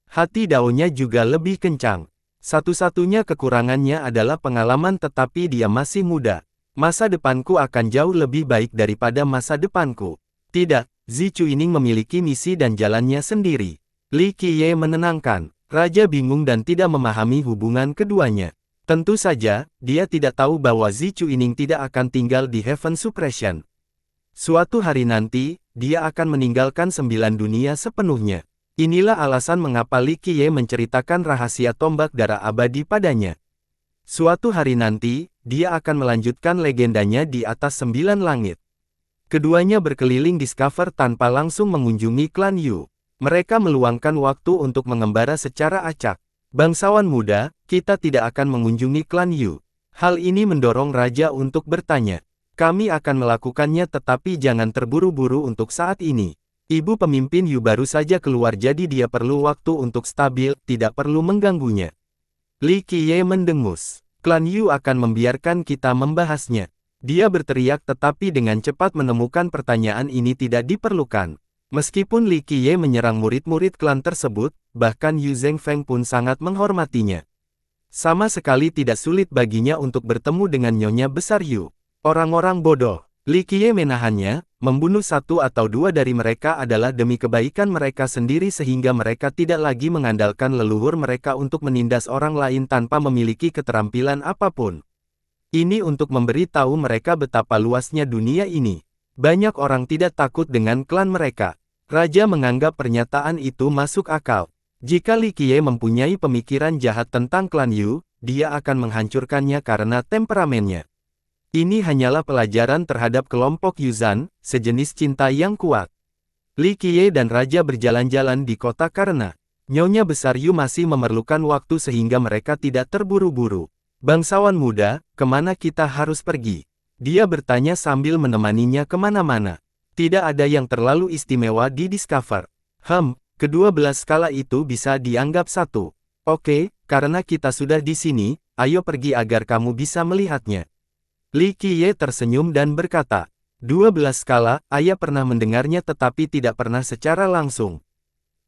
Hati Daonya juga lebih kencang. Satu-satunya kekurangannya adalah pengalaman tetapi dia masih muda. Masa depanku akan jauh lebih baik daripada masa depanku. Tidak, Zi Chuining memiliki misi dan jalannya sendiri. Li Qiye menenangkan. Raja bingung dan tidak memahami hubungan keduanya. Tentu saja, dia tidak tahu bahwa Zi Chuining tidak akan tinggal di Heaven Suppression. Suatu hari nanti, dia akan meninggalkan 9 dunia sepenuhnya. Inilah alasan mengapa Li Qiye menceritakan rahasia tombak darah abadi padanya. Suatu hari nanti, dia akan melanjutkan legendanya di atas 9 langit. Keduanya berkeliling Discover tanpa langsung mengunjungi klan Yu. Mereka meluangkan waktu untuk mengembara secara acak. Bangsawan muda, kita tidak akan mengunjungi klan Yu. Hal ini mendorong raja untuk bertanya. Kami akan melakukannya tetapi jangan terburu-buru untuk saat ini. Ibu pemimpin Yu baru saja keluar jadi dia perlu waktu untuk stabil, tidak perlu mengganggunya. Li Qiye mendengus. Klan Yu akan membiarkan kita membahasnya. Dia berteriak tetapi dengan cepat menemukan pertanyaan ini tidak diperlukan. Meskipun Li Qiye menyerang murid-murid klan tersebut, bahkan Yu Zhengfeng pun sangat menghormatinya. Sama sekali tidak sulit baginya untuk bertemu dengan Nyonya Besar Yu. Orang-orang bodoh. Li Qiye menahannya, membunuh satu atau dua dari mereka adalah demi kebaikan mereka sendiri sehingga mereka tidak lagi mengandalkan leluhur mereka untuk menindas orang lain tanpa memiliki keterampilan apapun. Ini untuk memberi tahu mereka betapa luasnya dunia ini. Banyak orang tidak takut dengan klan mereka. Raja menganggap pernyataan itu masuk akal. Jika Li Qiye mempunyai pemikiran jahat tentang klan Yu, dia akan menghancurkannya karena temperamennya. Ini hanyalah pelajaran terhadap kelompok Yuzhan, sejenis cinta yang kuat. Li Qiye dan Raja berjalan-jalan di kota karena Nyonya Besar Yu masih memerlukan waktu sehingga mereka tidak terburu-buru. Bangsawan muda, kemana kita harus pergi? Dia bertanya sambil menemaninya kemana-mana. Tidak ada yang terlalu istimewa di Discover. Kedua belas skala itu bisa dianggap satu. Oke, karena kita sudah di sini, ayo pergi agar kamu bisa melihatnya. Li Qiye tersenyum dan berkata, 12 skala, ayah pernah mendengarnya tetapi tidak pernah secara langsung.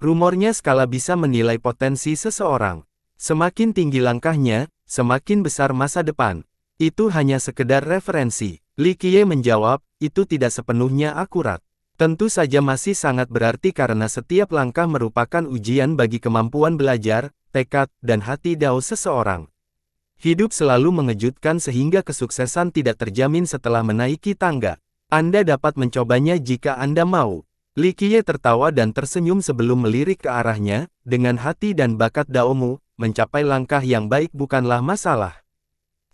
Rumornya skala bisa menilai potensi seseorang. Semakin tinggi langkahnya, semakin besar masa depan. Itu hanya sekedar referensi. Li Qiye menjawab, itu tidak sepenuhnya akurat. Tentu saja masih sangat berarti karena setiap langkah merupakan ujian bagi kemampuan belajar, tekad, dan hati Dao seseorang. Hidup selalu mengejutkan sehingga kesuksesan tidak terjamin setelah menaiki tangga. Anda dapat mencobanya jika Anda mau. Li Qiye tertawa dan tersenyum sebelum melirik ke arahnya, dengan hati dan bakat Daomu, mencapai langkah yang baik bukanlah masalah.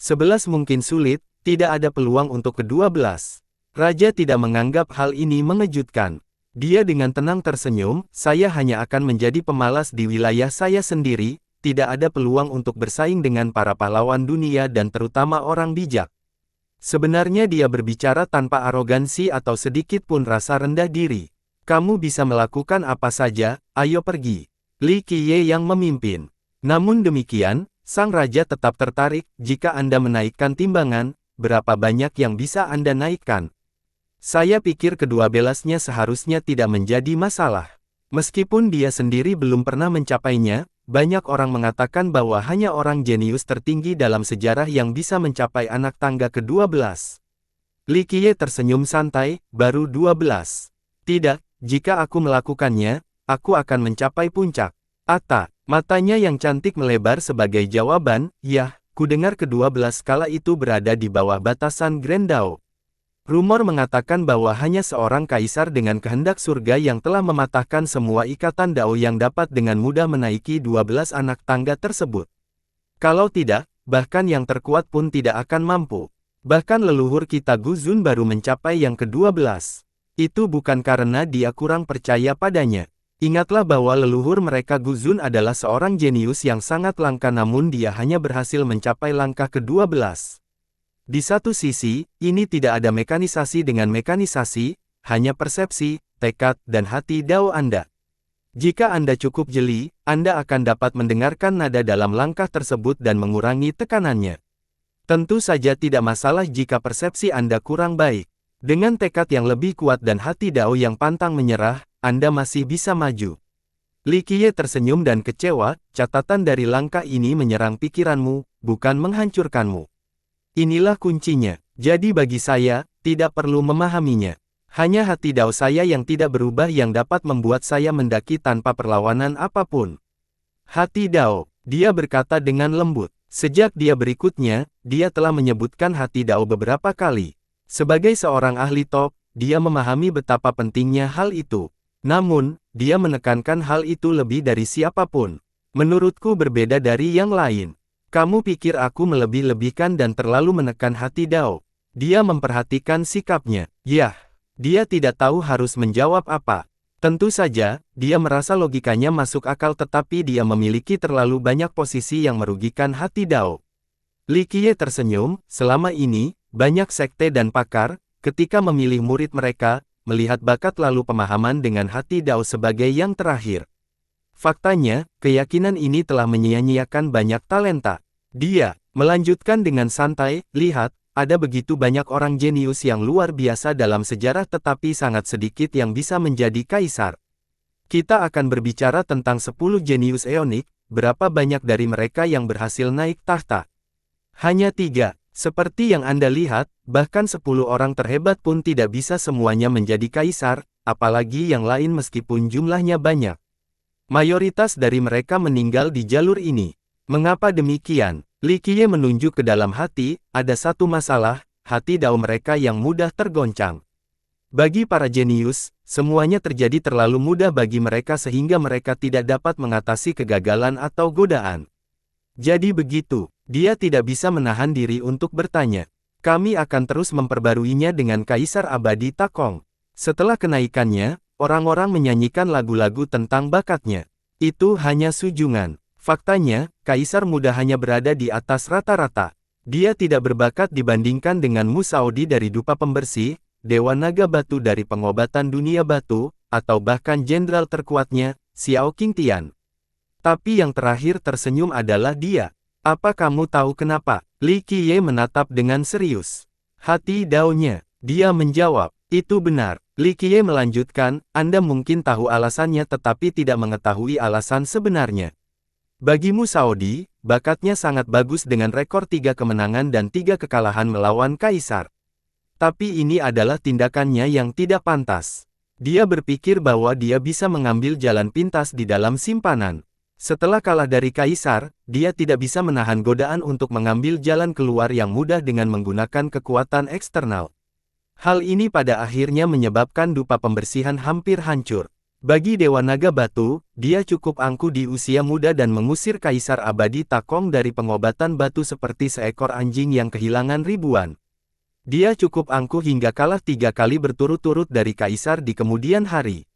11 mungkin sulit, tidak ada peluang untuk ke-12. Raja tidak menganggap hal ini mengejutkan. Dia dengan tenang tersenyum, saya hanya akan menjadi pemalas di wilayah saya sendiri, tidak ada peluang untuk bersaing dengan para pahlawan dunia dan terutama orang bijak. Sebenarnya dia berbicara tanpa arogansi atau sedikit pun rasa rendah diri. Kamu bisa melakukan apa saja, ayo pergi. Li Qiye yang memimpin. Namun demikian, sang raja tetap tertarik, jika Anda menaikkan timbangan, berapa banyak yang bisa Anda naikkan? Saya pikir kedua belasnya seharusnya tidak menjadi masalah. Meskipun dia sendiri belum pernah mencapainya, banyak orang mengatakan bahwa hanya orang jenius tertinggi dalam sejarah yang bisa mencapai anak tangga ke-12. Li Qiye tersenyum santai, baru 12. Tidak, jika aku melakukannya, aku akan mencapai puncak. Matanya yang cantik melebar sebagai jawaban, yah, kudengar ke-12 skala itu berada di bawah batasan Grand Dao. Rumor mengatakan bahwa hanya seorang kaisar dengan kehendak surga yang telah mematahkan semua ikatan Dao yang dapat dengan mudah menaiki 12 anak tangga tersebut. Kalau tidak, bahkan yang terkuat pun tidak akan mampu. Bahkan leluhur kita Gu Zun baru mencapai yang ke-12. Itu bukan karena dia kurang percaya padanya. Ingatlah bahwa leluhur mereka Gu Zun adalah seorang jenius yang sangat langka namun dia hanya berhasil mencapai langkah ke-12. Di satu sisi, ini tidak ada mekanisasi dengan mekanisasi, hanya persepsi, tekad, dan hati Dao Anda. Jika Anda cukup jeli, Anda akan dapat mendengarkan nada dalam langkah tersebut dan mengurangi tekanannya. Tentu saja tidak masalah jika persepsi Anda kurang baik. Dengan tekad yang lebih kuat dan hati Dao yang pantang menyerah, Anda masih bisa maju. Li Qiye tersenyum dan kecewa, catatan dari langkah ini menyerang pikiranmu, bukan menghancurkanmu. Inilah kuncinya. Jadi bagi saya, tidak perlu memahaminya. Hanya hati Dao saya yang tidak berubah yang dapat membuat saya mendaki tanpa perlawanan apapun. Hati Dao, dia berkata dengan lembut. Sejak dia berikutnya, dia telah menyebutkan hati Dao beberapa kali. Sebagai seorang ahli top, dia memahami betapa pentingnya hal itu. Namun, dia menekankan hal itu lebih dari siapapun. Menurutku berbeda dari yang lain. Kamu pikir aku melebih-lebihkan dan terlalu menekan hati Dao? Dia memperhatikan sikapnya. Yah, dia tidak tahu harus menjawab apa. Tentu saja, dia merasa logikanya masuk akal tetapi dia memiliki terlalu banyak posisi yang merugikan hati Dao. Li Qiye tersenyum, selama ini, banyak sekte dan pakar, ketika memilih murid mereka, melihat bakat lalu pemahaman dengan hati Dao sebagai yang terakhir. Faktanya, keyakinan ini telah menyia-nyiakan banyak talenta. Dia melanjutkan dengan santai, lihat, ada begitu banyak orang jenius yang luar biasa dalam sejarah tetapi sangat sedikit yang bisa menjadi kaisar. Kita akan berbicara tentang 10 jenius eonik, berapa banyak dari mereka yang berhasil naik tahta. Hanya 3. Seperti yang Anda lihat, bahkan 10 orang terhebat pun tidak bisa semuanya menjadi kaisar, apalagi yang lain meskipun jumlahnya banyak. Mayoritas dari mereka meninggal di jalur ini. Mengapa demikian? Li Qiye menunjuk ke dalam hati, ada satu masalah, hati Dao mereka yang mudah tergoncang. Bagi para jenius, semuanya terjadi terlalu mudah bagi mereka sehingga mereka tidak dapat mengatasi kegagalan atau godaan. Jadi begitu, dia tidak bisa menahan diri untuk bertanya. Kami akan terus memperbaruinya dengan Kaisar Abadi Takong. Setelah kenaikannya, orang-orang menyanyikan lagu-lagu tentang bakatnya. Itu hanya sujungan. Faktanya, Kaisar muda hanya berada di atas rata-rata. Dia tidak berbakat dibandingkan dengan Mu Saodi dari dupa pembersih, Dewa Naga Batu dari pengobatan dunia batu, atau bahkan jenderal terkuatnya, Xiao Qingtian. Tapi yang terakhir tersenyum adalah dia. Apa kamu tahu kenapa? Li Qiye menatap dengan serius. Hati Dao-nya. Dia menjawab, itu benar. Li Qiye melanjutkan, Anda mungkin tahu alasannya tetapi tidak mengetahui alasan sebenarnya. Bagimu Saodi, bakatnya sangat bagus dengan rekor 3 kemenangan dan 3 kekalahan melawan Kaisar. Tapi ini adalah tindakannya yang tidak pantas. Dia berpikir bahwa dia bisa mengambil jalan pintas di dalam simpanan. Setelah kalah dari Kaisar, dia tidak bisa menahan godaan untuk mengambil jalan keluar yang mudah dengan menggunakan kekuatan eksternal. Hal ini pada akhirnya menyebabkan dupa pembersihan hampir hancur. Bagi Dewa Naga Batu, dia cukup angkuh di usia muda dan mengusir Kaisar Abadi Takong dari pengobatan batu seperti seekor anjing yang kehilangan ribuan. Dia cukup angkuh hingga kalah 3 kali berturut-turut dari Kaisar di kemudian hari.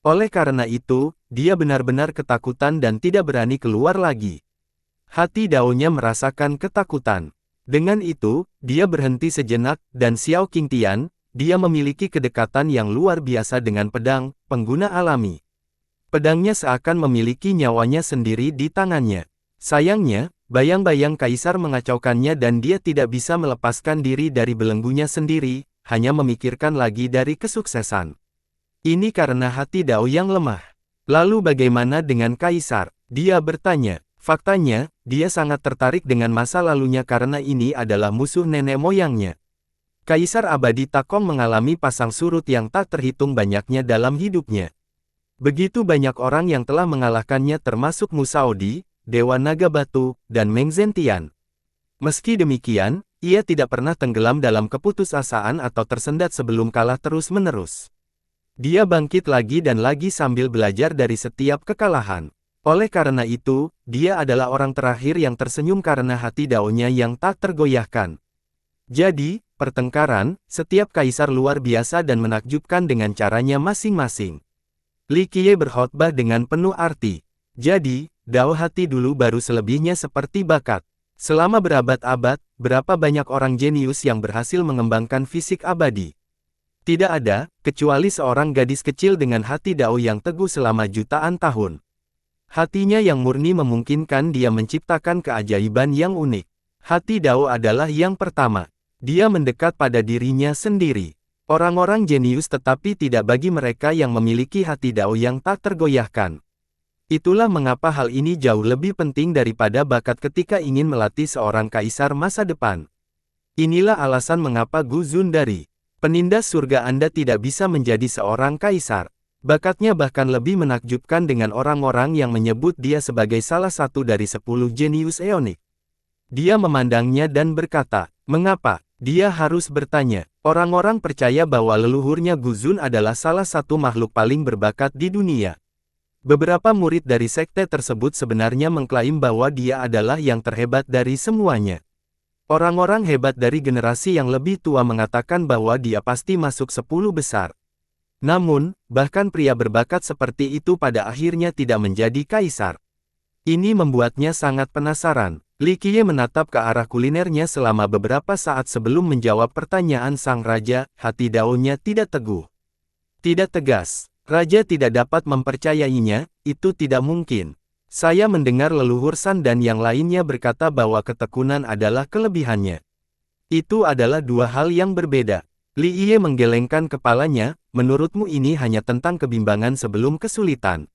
Oleh karena itu, dia benar-benar ketakutan dan tidak berani keluar lagi. Hati Dao-nya merasakan ketakutan. Dengan itu, dia berhenti sejenak, dan Xiao Qingtian, dia memiliki kedekatan yang luar biasa dengan pedang, pengguna alami. Pedangnya seakan memiliki nyawanya sendiri di tangannya. Sayangnya, bayang-bayang Kaisar mengacaukannya dan dia tidak bisa melepaskan diri dari belenggunya sendiri, hanya memikirkan lagi dari kesuksesan. Ini karena hati Dao yang lemah. Lalu bagaimana dengan Kaisar? Dia bertanya. Faktanya, dia sangat tertarik dengan masa lalunya karena ini adalah musuh nenek moyangnya. Kaisar Abadi Takong mengalami pasang surut yang tak terhitung banyaknya dalam hidupnya. Begitu banyak orang yang telah mengalahkannya termasuk Mu Saodi, Dewa Naga Batu, dan Meng Zentian. Meski demikian, ia tidak pernah tenggelam dalam keputusasaan atau tersendat sebelum kalah terus-menerus. Dia bangkit lagi dan lagi sambil belajar dari setiap kekalahan. Oleh karena itu, dia adalah orang terakhir yang tersenyum karena hati Dao-nya yang tak tergoyahkan. Jadi, pertengkaran, setiap kaisar luar biasa dan menakjubkan dengan caranya masing-masing. Li Qiye berkhotbah dengan penuh arti. Jadi, Dao hati dulu baru selebihnya seperti bakat. Selama berabad-abad, berapa banyak orang jenius yang berhasil mengembangkan fisik abadi? Tidak ada, kecuali seorang gadis kecil dengan hati Dao yang teguh selama jutaan tahun. Hatinya yang murni memungkinkan dia menciptakan keajaiban yang unik. Hati Dao adalah yang pertama. Dia mendekat pada dirinya sendiri. Orang-orang jenius tetapi tidak bagi mereka yang memiliki hati Dao yang tak tergoyahkan. Itulah mengapa hal ini jauh lebih penting daripada bakat ketika ingin melatih seorang kaisar masa depan. Inilah alasan mengapa Gu Zun dari penindas surga Anda tidak bisa menjadi seorang kaisar. Bakatnya bahkan lebih menakjubkan dengan orang-orang yang menyebut dia sebagai salah satu dari 10 jenius eonik. Dia memandangnya dan berkata, mengapa? Dia harus bertanya. Orang-orang percaya bahwa leluhurnya Gu Zun adalah salah satu makhluk paling berbakat di dunia. Beberapa murid dari sekte tersebut sebenarnya mengklaim bahwa dia adalah yang terhebat dari semuanya. Orang-orang hebat dari generasi yang lebih tua mengatakan bahwa dia pasti masuk 10 besar. Namun, bahkan pria berbakat seperti itu pada akhirnya tidak menjadi kaisar. Ini membuatnya sangat penasaran. Li Qiye menatap ke arah kulinernya selama beberapa saat sebelum menjawab pertanyaan sang raja, hati Dao-nya tidak teguh. Tidak tegas. Raja tidak dapat mempercayainya, itu tidak mungkin. Saya mendengar leluhur San dan yang lainnya berkata bahwa ketekunan adalah kelebihannya. Itu adalah dua hal yang berbeda. Li Ye menggelengkan kepalanya, menurutmu ini hanya tentang kebimbangan sebelum kesulitan.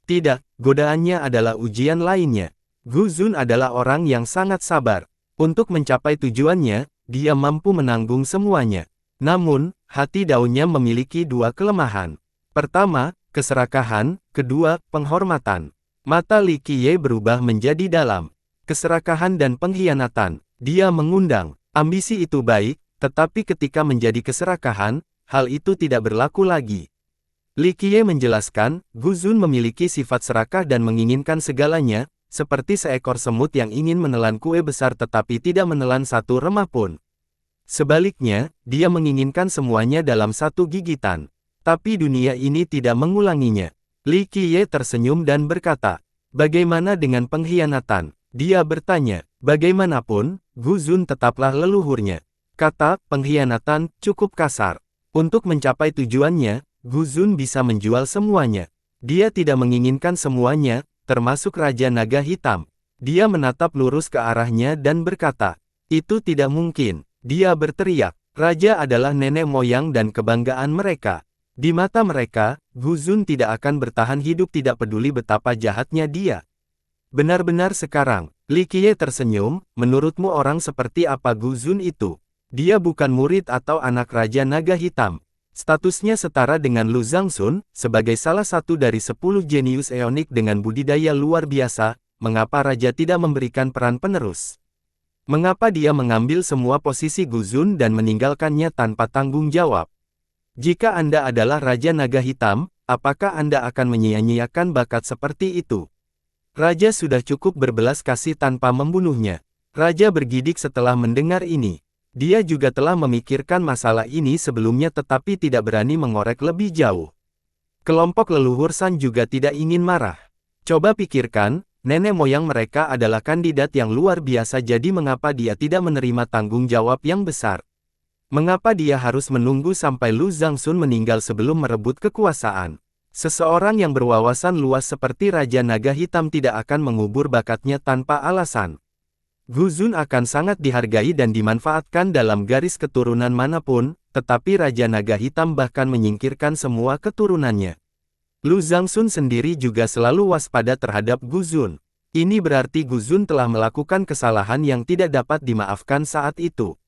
Tidak, godaannya adalah ujian lainnya. Gu Zun adalah orang yang sangat sabar. Untuk mencapai tujuannya, dia mampu menanggung semuanya. Namun, hati daunnya memiliki dua kelemahan. Pertama, keserakahan, kedua, penghormatan. Mata Li Qiye berubah menjadi dalam. Keserakahan dan pengkhianatan. Dia mengundang. Ambisi itu baik, tetapi ketika menjadi keserakahan, hal itu tidak berlaku lagi. Li Qiye menjelaskan, Gu Zun memiliki sifat serakah dan menginginkan segalanya, seperti seekor semut yang ingin menelan kue besar tetapi tidak menelan satu remah pun. Sebaliknya, dia menginginkan semuanya dalam satu gigitan. Tapi dunia ini tidak mengulanginya. Li Qiye tersenyum dan berkata, bagaimana dengan pengkhianatan? Dia bertanya, bagaimanapun, Gu Zun tetaplah leluhurnya. Kata pengkhianatan cukup kasar. Untuk mencapai tujuannya, Gu Zun bisa menjual semuanya. Dia tidak menginginkan semuanya, termasuk Raja Naga Hitam. Dia menatap lurus ke arahnya dan berkata, itu tidak mungkin. Dia berteriak, Raja adalah nenek moyang dan kebanggaan mereka. Di mata mereka, Gu Zun tidak akan bertahan hidup tidak peduli betapa jahatnya dia. Benar-benar sekarang, Li Qiye tersenyum, menurutmu orang seperti apa Gu Zun itu? Dia bukan murid atau anak Raja Naga Hitam. Statusnya setara dengan Lu Zhangxun, sebagai salah satu dari 10 jenius eonik dengan budidaya luar biasa, mengapa Raja tidak memberikan peran penerus? Mengapa dia mengambil semua posisi Gu Zun dan meninggalkannya tanpa tanggung jawab? Jika Anda adalah Raja Naga Hitam, apakah Anda akan menyia-nyiakan bakat seperti itu? Raja sudah cukup berbelas kasih tanpa membunuhnya. Raja bergidik setelah mendengar ini. Dia juga telah memikirkan masalah ini sebelumnya tetapi tidak berani mengorek lebih jauh. Kelompok leluhur San juga tidak ingin marah. Coba pikirkan, nenek moyang mereka adalah kandidat yang luar biasa jadi mengapa dia tidak menerima tanggung jawab yang besar? Mengapa dia harus menunggu sampai Lu Zhangxun meninggal sebelum merebut kekuasaan? Seseorang yang berwawasan luas seperti Raja Naga Hitam tidak akan mengubur bakatnya tanpa alasan. Gu Zun akan sangat dihargai dan dimanfaatkan dalam garis keturunan manapun, tetapi Raja Naga Hitam bahkan menyingkirkan semua keturunannya. Lu Zhangxun sendiri juga selalu waspada terhadap Gu Zun. Ini berarti Gu Zun telah melakukan kesalahan yang tidak dapat dimaafkan saat itu.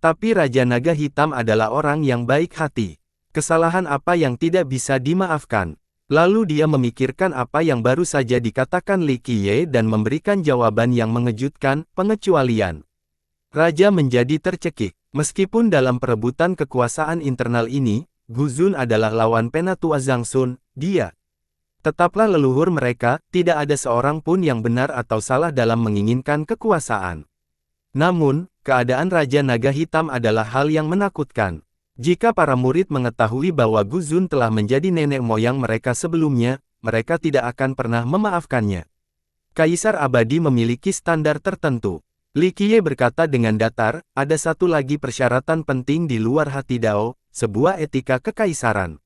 Tapi Raja Naga Hitam adalah orang yang baik hati. Kesalahan apa yang tidak bisa dimaafkan? Lalu dia memikirkan apa yang baru saja dikatakan Li Qiye dan memberikan jawaban yang mengejutkan, pengecualian. Raja menjadi tercekik. Meskipun dalam perebutan kekuasaan internal ini, Gu Zun adalah lawan penatua Zhangxun, dia tetaplah leluhur mereka, tidak ada seorang pun yang benar atau salah dalam menginginkan kekuasaan. Namun, keadaan Raja Naga Hitam adalah hal yang menakutkan. Jika para murid mengetahui bahwa Gu Zun telah menjadi nenek moyang mereka sebelumnya, mereka tidak akan pernah memaafkannya. Kaisar abadi memiliki standar tertentu. Li Qiye berkata dengan datar, ada satu lagi persyaratan penting di luar hati Dao, sebuah etika kekaisaran.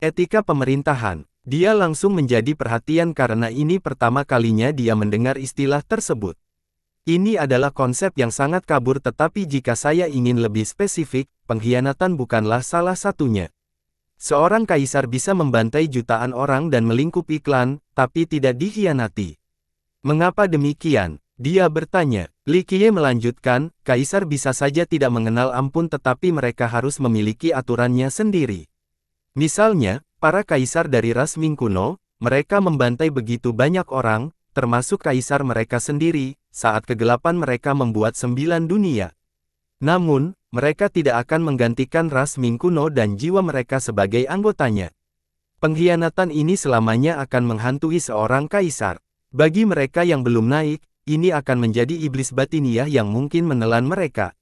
Etika pemerintahan. Dia langsung menjadi perhatian karena ini pertama kalinya dia mendengar istilah tersebut. Ini adalah konsep yang sangat kabur tetapi jika saya ingin lebih spesifik, pengkhianatan bukanlah salah satunya. Seorang kaisar bisa membantai jutaan orang dan melingkupi klan, tapi tidak dikhianati. Mengapa demikian? Dia bertanya. Li Qiye melanjutkan, kaisar bisa saja tidak mengenal ampun tetapi mereka harus memiliki aturannya sendiri. Misalnya, para kaisar dari ras Ming kuno, mereka membantai begitu banyak orang, termasuk kaisar mereka sendiri, saat kegelapan mereka membuat 9 dunia. Namun, mereka tidak akan menggantikan ras Ming kuno dan jiwa mereka sebagai anggotanya. Pengkhianatan ini selamanya akan menghantui seorang kaisar. Bagi mereka yang belum naik, ini akan menjadi iblis batiniah yang mungkin menelan mereka.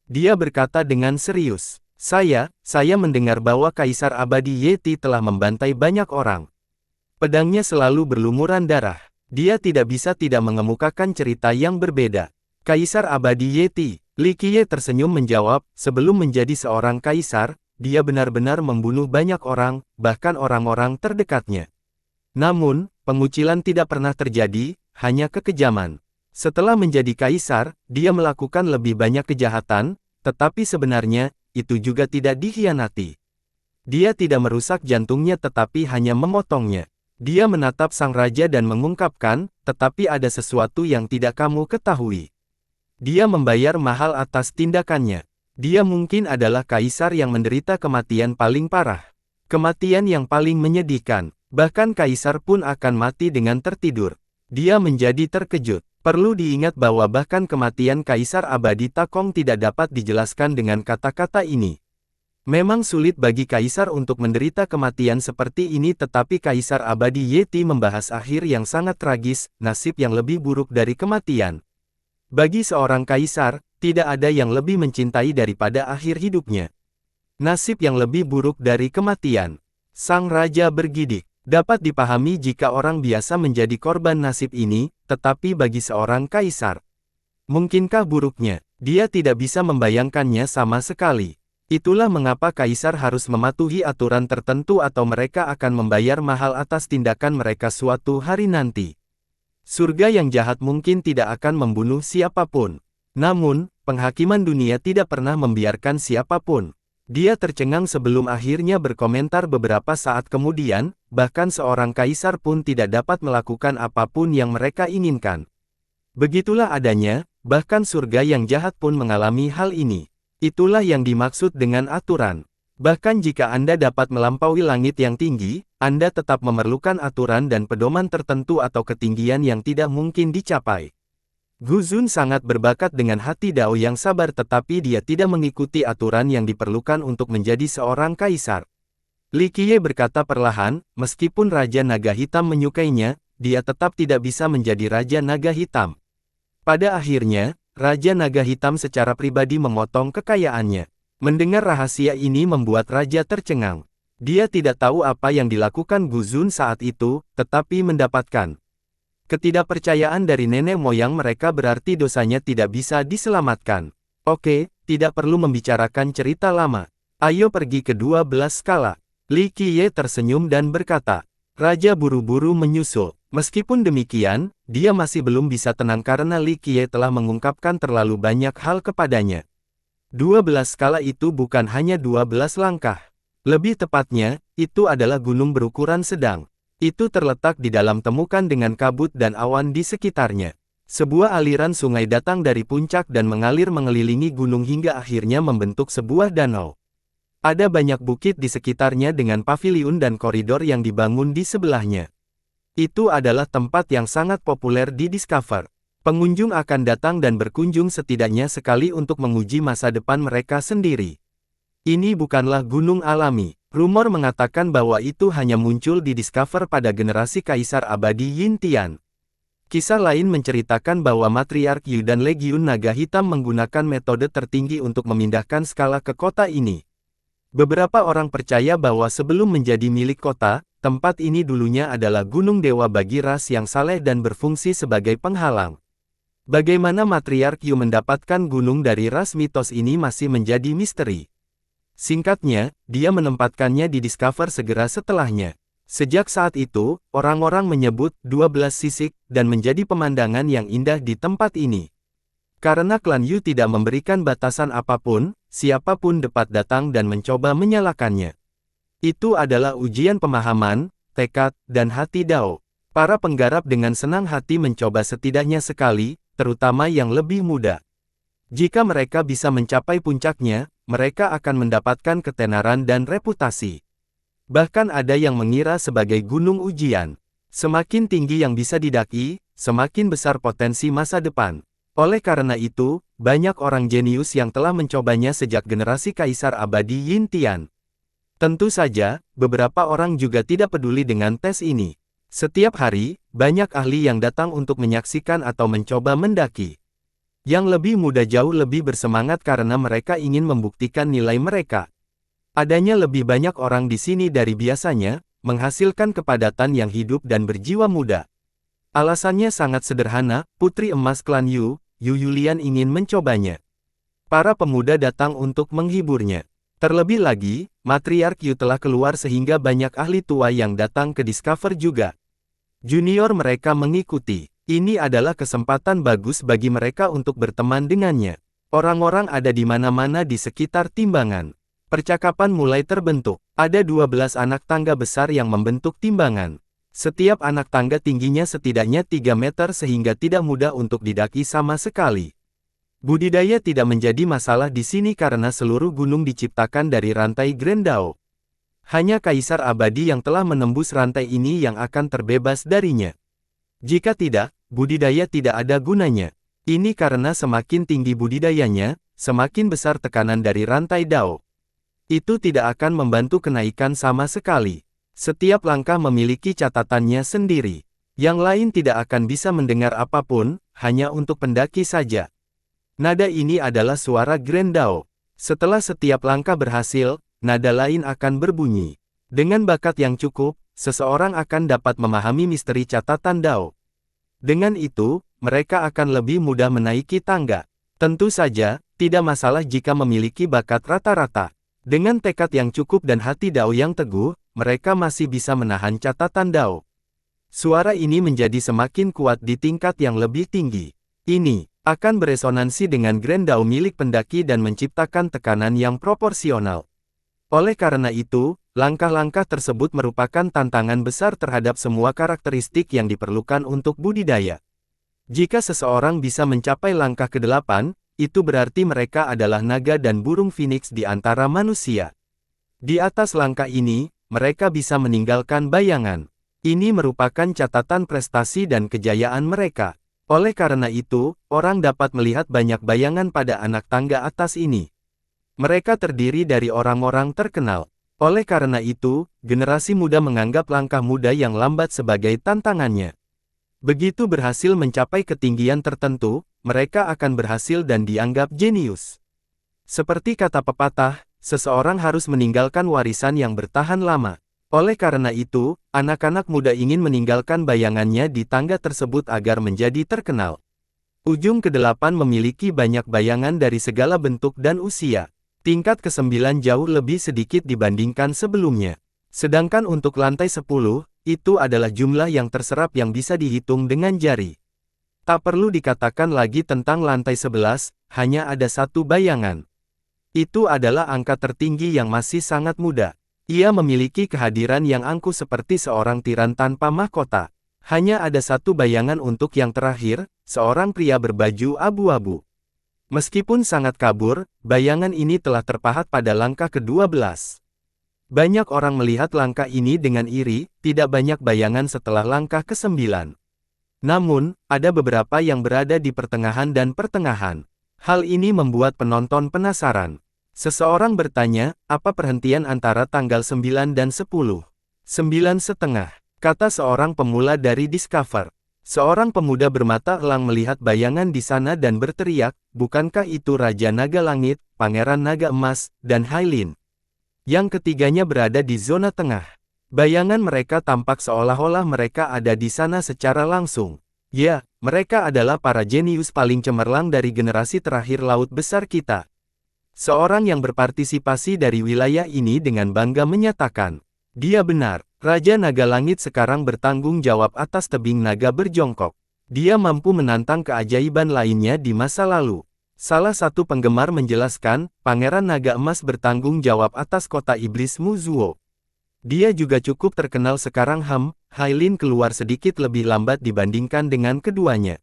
Dia berkata dengan serius, saya mendengar bahwa Kaisar Abadi Yeti telah membantai banyak orang. Pedangnya selalu berlumuran darah. Dia tidak bisa tidak mengemukakan cerita yang berbeda. Kaisar Abadi Yeti, Li Qiye tersenyum menjawab, sebelum menjadi seorang kaisar, dia benar-benar membunuh banyak orang, bahkan orang-orang terdekatnya. Namun, pengucilan tidak pernah terjadi, hanya kekejaman. Setelah menjadi kaisar, dia melakukan lebih banyak kejahatan, tetapi sebenarnya, itu juga tidak dikhianati. Dia tidak merusak jantungnya tetapi hanya memotongnya. Dia menatap sang raja dan mengungkapkan, tetapi ada sesuatu yang tidak kamu ketahui. Dia membayar mahal atas tindakannya. Dia mungkin adalah kaisar yang menderita kematian paling parah. Kematian yang paling menyedihkan. Bahkan kaisar pun akan mati dengan tertidur. Dia menjadi terkejut. Perlu diingat bahwa bahkan kematian kaisar abadi Takong tidak dapat dijelaskan dengan kata-kata ini. Memang sulit bagi kaisar untuk menderita kematian seperti ini, tetapi kaisar abadi Yeti membahas akhir yang sangat tragis, nasib yang lebih buruk dari kematian. Bagi seorang kaisar, tidak ada yang lebih mencintai daripada akhir hidupnya. Nasib yang lebih buruk dari kematian. Sang raja bergidik. Dapat dipahami jika orang biasa menjadi korban nasib ini, tetapi bagi seorang kaisar, mungkinkah buruknya? Dia tidak bisa membayangkannya sama sekali. Itulah mengapa kaisar harus mematuhi aturan tertentu atau mereka akan membayar mahal atas tindakan mereka suatu hari nanti. Surga yang jahat mungkin tidak akan membunuh siapapun. Namun, penghakiman dunia tidak pernah membiarkan siapapun. Dia tercengang sebelum akhirnya berkomentar beberapa saat kemudian, bahkan seorang kaisar pun tidak dapat melakukan apapun yang mereka inginkan. Begitulah adanya, bahkan surga yang jahat pun mengalami hal ini. Itulah yang dimaksud dengan aturan. Bahkan jika Anda dapat melampaui langit yang tinggi, Anda tetap memerlukan aturan dan pedoman tertentu atau ketinggian yang tidak mungkin dicapai. Gu Zun sangat berbakat dengan hati Dao yang sabar, tetapi dia tidak mengikuti aturan yang diperlukan untuk menjadi seorang kaisar. Li Qiye berkata perlahan, meskipun Raja Naga Hitam menyukainya, dia tetap tidak bisa menjadi Raja Naga Hitam. Pada akhirnya, Raja Naga Hitam secara pribadi memotong kekayaannya. Mendengar rahasia ini membuat Raja tercengang. Dia tidak tahu apa yang dilakukan Gu Zun saat itu, tetapi mendapatkan ketidakpercayaan dari nenek moyang mereka berarti dosanya tidak bisa diselamatkan. Oke, tidak perlu membicarakan cerita lama. Ayo pergi ke 12 skala. Li Qiye tersenyum dan berkata. Raja buru-buru menyusul. Meskipun demikian, dia masih belum bisa tenang karena Li Qiye telah mengungkapkan terlalu banyak hal kepadanya. 12 skala itu bukan hanya 12 langkah. Lebih tepatnya, itu adalah gunung berukuran sedang. Itu terletak di dalam temukan dengan kabut dan awan di sekitarnya. Sebuah aliran sungai datang dari puncak dan mengalir mengelilingi gunung hingga akhirnya membentuk sebuah danau. Ada banyak bukit di sekitarnya dengan paviliun dan koridor yang dibangun di sebelahnya. Itu adalah tempat yang sangat populer di Discover. Pengunjung akan datang dan berkunjung setidaknya sekali untuk menguji masa depan mereka sendiri. Ini bukanlah gunung alami. Rumor mengatakan bahwa itu hanya muncul di Discover pada generasi Kaisar Abadi Yin Tian. Kisah lain menceritakan bahwa Matriark Yu dan Legiun Naga Hitam menggunakan metode tertinggi untuk memindahkan skala ke kota ini. Beberapa orang percaya bahwa sebelum menjadi milik kota, tempat ini dulunya adalah gunung dewa bagi ras yang saleh dan berfungsi sebagai penghalang. Bagaimana Matriark Yu mendapatkan gunung dari ras mitos ini masih menjadi misteri. Singkatnya, dia menempatkannya di Discover segera setelahnya. Sejak saat itu, orang-orang menyebut 12 sisik dan menjadi pemandangan yang indah di tempat ini. Karena klan Yu tidak memberikan batasan apapun, siapapun dapat datang dan mencoba menyalakannya. Itu adalah ujian pemahaman, tekad, dan hati Dao. Para penggarap dengan senang hati mencoba setidaknya sekali, terutama yang lebih muda. Jika mereka bisa mencapai puncaknya, mereka akan mendapatkan ketenaran dan reputasi. Bahkan ada yang mengira sebagai gunung ujian. Semakin tinggi yang bisa didaki, semakin besar potensi masa depan. Oleh karena itu, banyak orang jenius yang telah mencobanya sejak generasi Kaisar Abadi Yin Tian. Tentu saja, beberapa orang juga tidak peduli dengan tes ini. Setiap hari, banyak ahli yang datang untuk menyaksikan atau mencoba mendaki. Yang lebih muda jauh lebih bersemangat karena mereka ingin membuktikan nilai mereka. Adanya lebih banyak orang di sini dari biasanya, menghasilkan kepadatan yang hidup dan berjiwa muda. Alasannya sangat sederhana, putri emas klan Yu, Yu Yulian ingin mencobanya. Para pemuda datang untuk menghiburnya. Terlebih lagi, Matriark Yu telah keluar sehingga banyak ahli tua yang datang ke Discover juga. Junior mereka mengikuti. Ini adalah kesempatan bagus bagi mereka untuk berteman dengannya. Orang-orang ada di mana-mana di sekitar timbangan. Percakapan mulai terbentuk. Ada 12 anak tangga besar yang membentuk timbangan. Setiap anak tangga tingginya setidaknya 3 meter sehingga tidak mudah untuk didaki sama sekali. Budidaya tidak menjadi masalah di sini karena seluruh gunung diciptakan dari rantai Grand Dao. Hanya kaisar abadi yang telah menembus rantai ini yang akan terbebas darinya. Jika tidak, budidaya tidak ada gunanya. Ini karena semakin tinggi budidayanya, semakin besar tekanan dari rantai Dao. Itu tidak akan membantu kenaikan sama sekali. Setiap langkah memiliki catatannya sendiri. Yang lain tidak akan bisa mendengar apapun, hanya untuk pendaki saja. Nada ini adalah suara Grand Dao. Setelah setiap langkah berhasil, nada lain akan berbunyi. Dengan bakat yang cukup, seseorang akan dapat memahami misteri catatan Dao. Dengan itu, mereka akan lebih mudah menaiki tangga. Tentu saja, tidak masalah jika memiliki bakat rata-rata. Dengan tekad yang cukup dan hati Dao yang teguh, mereka masih bisa menahan catatan Dao. Suara ini menjadi semakin kuat di tingkat yang lebih tinggi. Ini akan beresonansi dengan Grand Dao milik pendaki dan menciptakan tekanan yang proporsional. Oleh karena itu, langkah-langkah tersebut merupakan tantangan besar terhadap semua karakteristik yang diperlukan untuk budidaya. Jika seseorang bisa mencapai langkah ke-8, itu berarti mereka adalah naga dan burung phoenix di antara manusia. Di atas langkah ini, mereka bisa meninggalkan bayangan. Ini merupakan catatan prestasi dan kejayaan mereka. Oleh karena itu, orang dapat melihat banyak bayangan pada anak tangga atas ini. Mereka terdiri dari orang-orang terkenal. Oleh karena itu, generasi muda menganggap langkah muda yang lambat sebagai tantangannya. Begitu berhasil mencapai ketinggian tertentu, mereka akan berhasil dan dianggap jenius. Seperti kata pepatah, seseorang harus meninggalkan warisan yang bertahan lama. Oleh karena itu, anak-anak muda ingin meninggalkan bayangannya di tangga tersebut agar menjadi terkenal. Ujung ke-8 memiliki banyak bayangan dari segala bentuk dan usia. Tingkat ke-9 jauh lebih sedikit dibandingkan sebelumnya. Sedangkan untuk lantai 10, itu adalah jumlah yang terserap yang bisa dihitung dengan jari. Tak perlu dikatakan lagi tentang lantai 11, hanya ada satu bayangan. Itu adalah angka tertinggi yang masih sangat muda. Ia memiliki kehadiran yang angkuh seperti seorang tiran tanpa mahkota. Hanya ada satu bayangan untuk yang terakhir, seorang pria berbaju abu-abu. Meskipun sangat kabur, bayangan ini telah terpahat pada langkah ke-12. Banyak orang melihat langkah ini dengan iri, tidak banyak bayangan setelah langkah ke-9. Namun, ada beberapa yang berada di pertengahan dan pertengahan. Hal ini membuat penonton penasaran. Seseorang bertanya, apa perhentian antara tanggal 9 dan 10? 9,5, kata seorang pemula dari Discover. Seorang pemuda bermata elang melihat bayangan di sana dan berteriak, bukankah itu Raja Naga Langit, Pangeran Naga Emas, dan Hailin? Yang ketiganya berada di zona tengah. Bayangan mereka tampak seolah-olah mereka ada di sana secara langsung. Ya, mereka adalah para jenius paling cemerlang dari generasi terakhir Laut Besar kita. Seorang yang berpartisipasi dari wilayah ini dengan bangga menyatakan, dia benar. Raja Naga Langit sekarang bertanggung jawab atas tebing naga berjongkok. Dia mampu menantang keajaiban lainnya di masa lalu. Salah satu penggemar menjelaskan, Pangeran Naga Emas bertanggung jawab atas kota iblis Muzuo. Dia juga cukup terkenal sekarang. Hailin keluar sedikit lebih lambat dibandingkan dengan keduanya.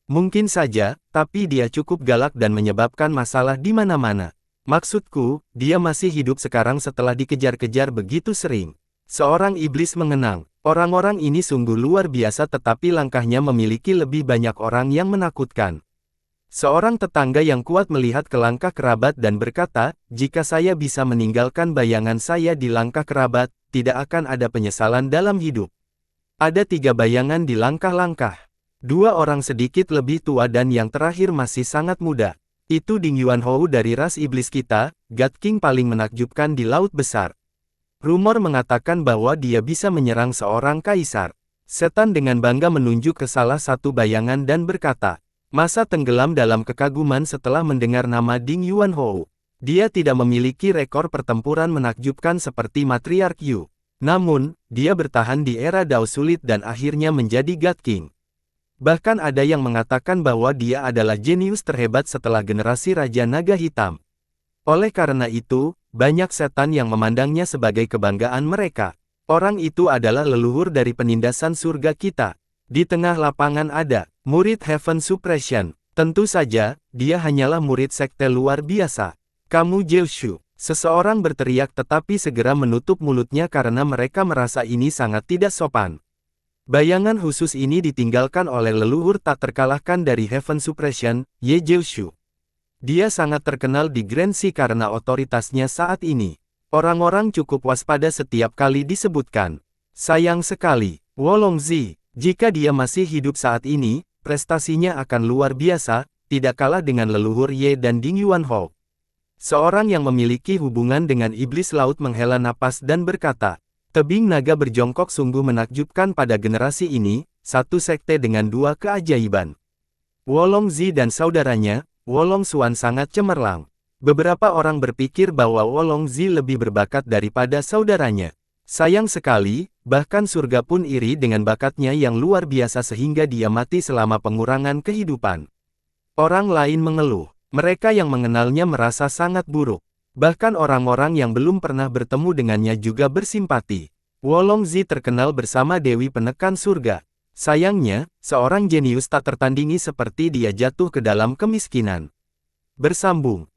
Mungkin saja, tapi dia cukup galak dan menyebabkan masalah di mana-mana. Maksudku, dia masih hidup sekarang setelah dikejar-kejar begitu sering. Seorang iblis mengenang, orang-orang ini sungguh luar biasa tetapi langkahnya memiliki lebih banyak orang yang menakutkan. Seorang tetangga yang kuat melihat ke langkah kerabat dan berkata, jika saya bisa meninggalkan bayangan saya di langkah kerabat, tidak akan ada penyesalan dalam hidup. Ada 3 bayangan di langkah-langkah. 2 orang sedikit lebih tua dan yang terakhir masih sangat muda. Itu Ding Yuanhou dari ras iblis kita, God King paling menakjubkan di Laut Besar. Rumor mengatakan bahwa dia bisa menyerang seorang kaisar. Setan dengan bangga menunjuk ke salah satu bayangan dan berkata, masa tenggelam dalam kekaguman setelah mendengar nama Ding Yuanhou. Dia tidak memiliki rekor pertempuran menakjubkan seperti Matriarch Yu. Namun, dia bertahan di era Dao sulit dan akhirnya menjadi God King. Bahkan ada yang mengatakan bahwa dia adalah jenius terhebat setelah generasi Raja Naga Hitam. Oleh karena itu, banyak setan yang memandangnya sebagai kebanggaan mereka. Orang itu adalah leluhur dari penindasan surga kita. Di tengah lapangan ada murid Heaven Suppression. Tentu saja, dia hanyalah murid sekte luar biasa. Kamu Jiushu. Seseorang berteriak tetapi segera menutup mulutnya karena mereka merasa ini sangat tidak sopan. Bayangan khusus ini ditinggalkan oleh leluhur tak terkalahkan dari Heaven Suppression, Ye Jiushu. Dia sangat terkenal di Grand Sea karena otoritasnya saat ini. Orang-orang cukup waspada setiap kali disebutkan. Sayang sekali, Wolongzi, jika dia masih hidup saat ini, prestasinya akan luar biasa, tidak kalah dengan leluhur Ye dan Ding Yuanhou. Seorang yang memiliki hubungan dengan iblis laut menghela napas dan berkata, tebing naga berjongkok sungguh menakjubkan pada generasi ini, satu sekte dengan dua keajaiban. Wolongzi dan saudaranya, Wolong Xuan sangat cemerlang. Beberapa orang berpikir bahwa Wolongzi lebih berbakat daripada saudaranya. Sayang sekali, bahkan surga pun iri dengan bakatnya yang luar biasa sehingga dia mati selama pengurangan kehidupan. Orang lain mengeluh. Mereka yang mengenalnya merasa sangat buruk. Bahkan orang-orang yang belum pernah bertemu dengannya juga bersimpati. Wolongzi terkenal bersama Dewi Penekan Surga. Sayangnya, seorang jenius tak tertandingi seperti dia jatuh ke dalam kemiskinan. Bersambung.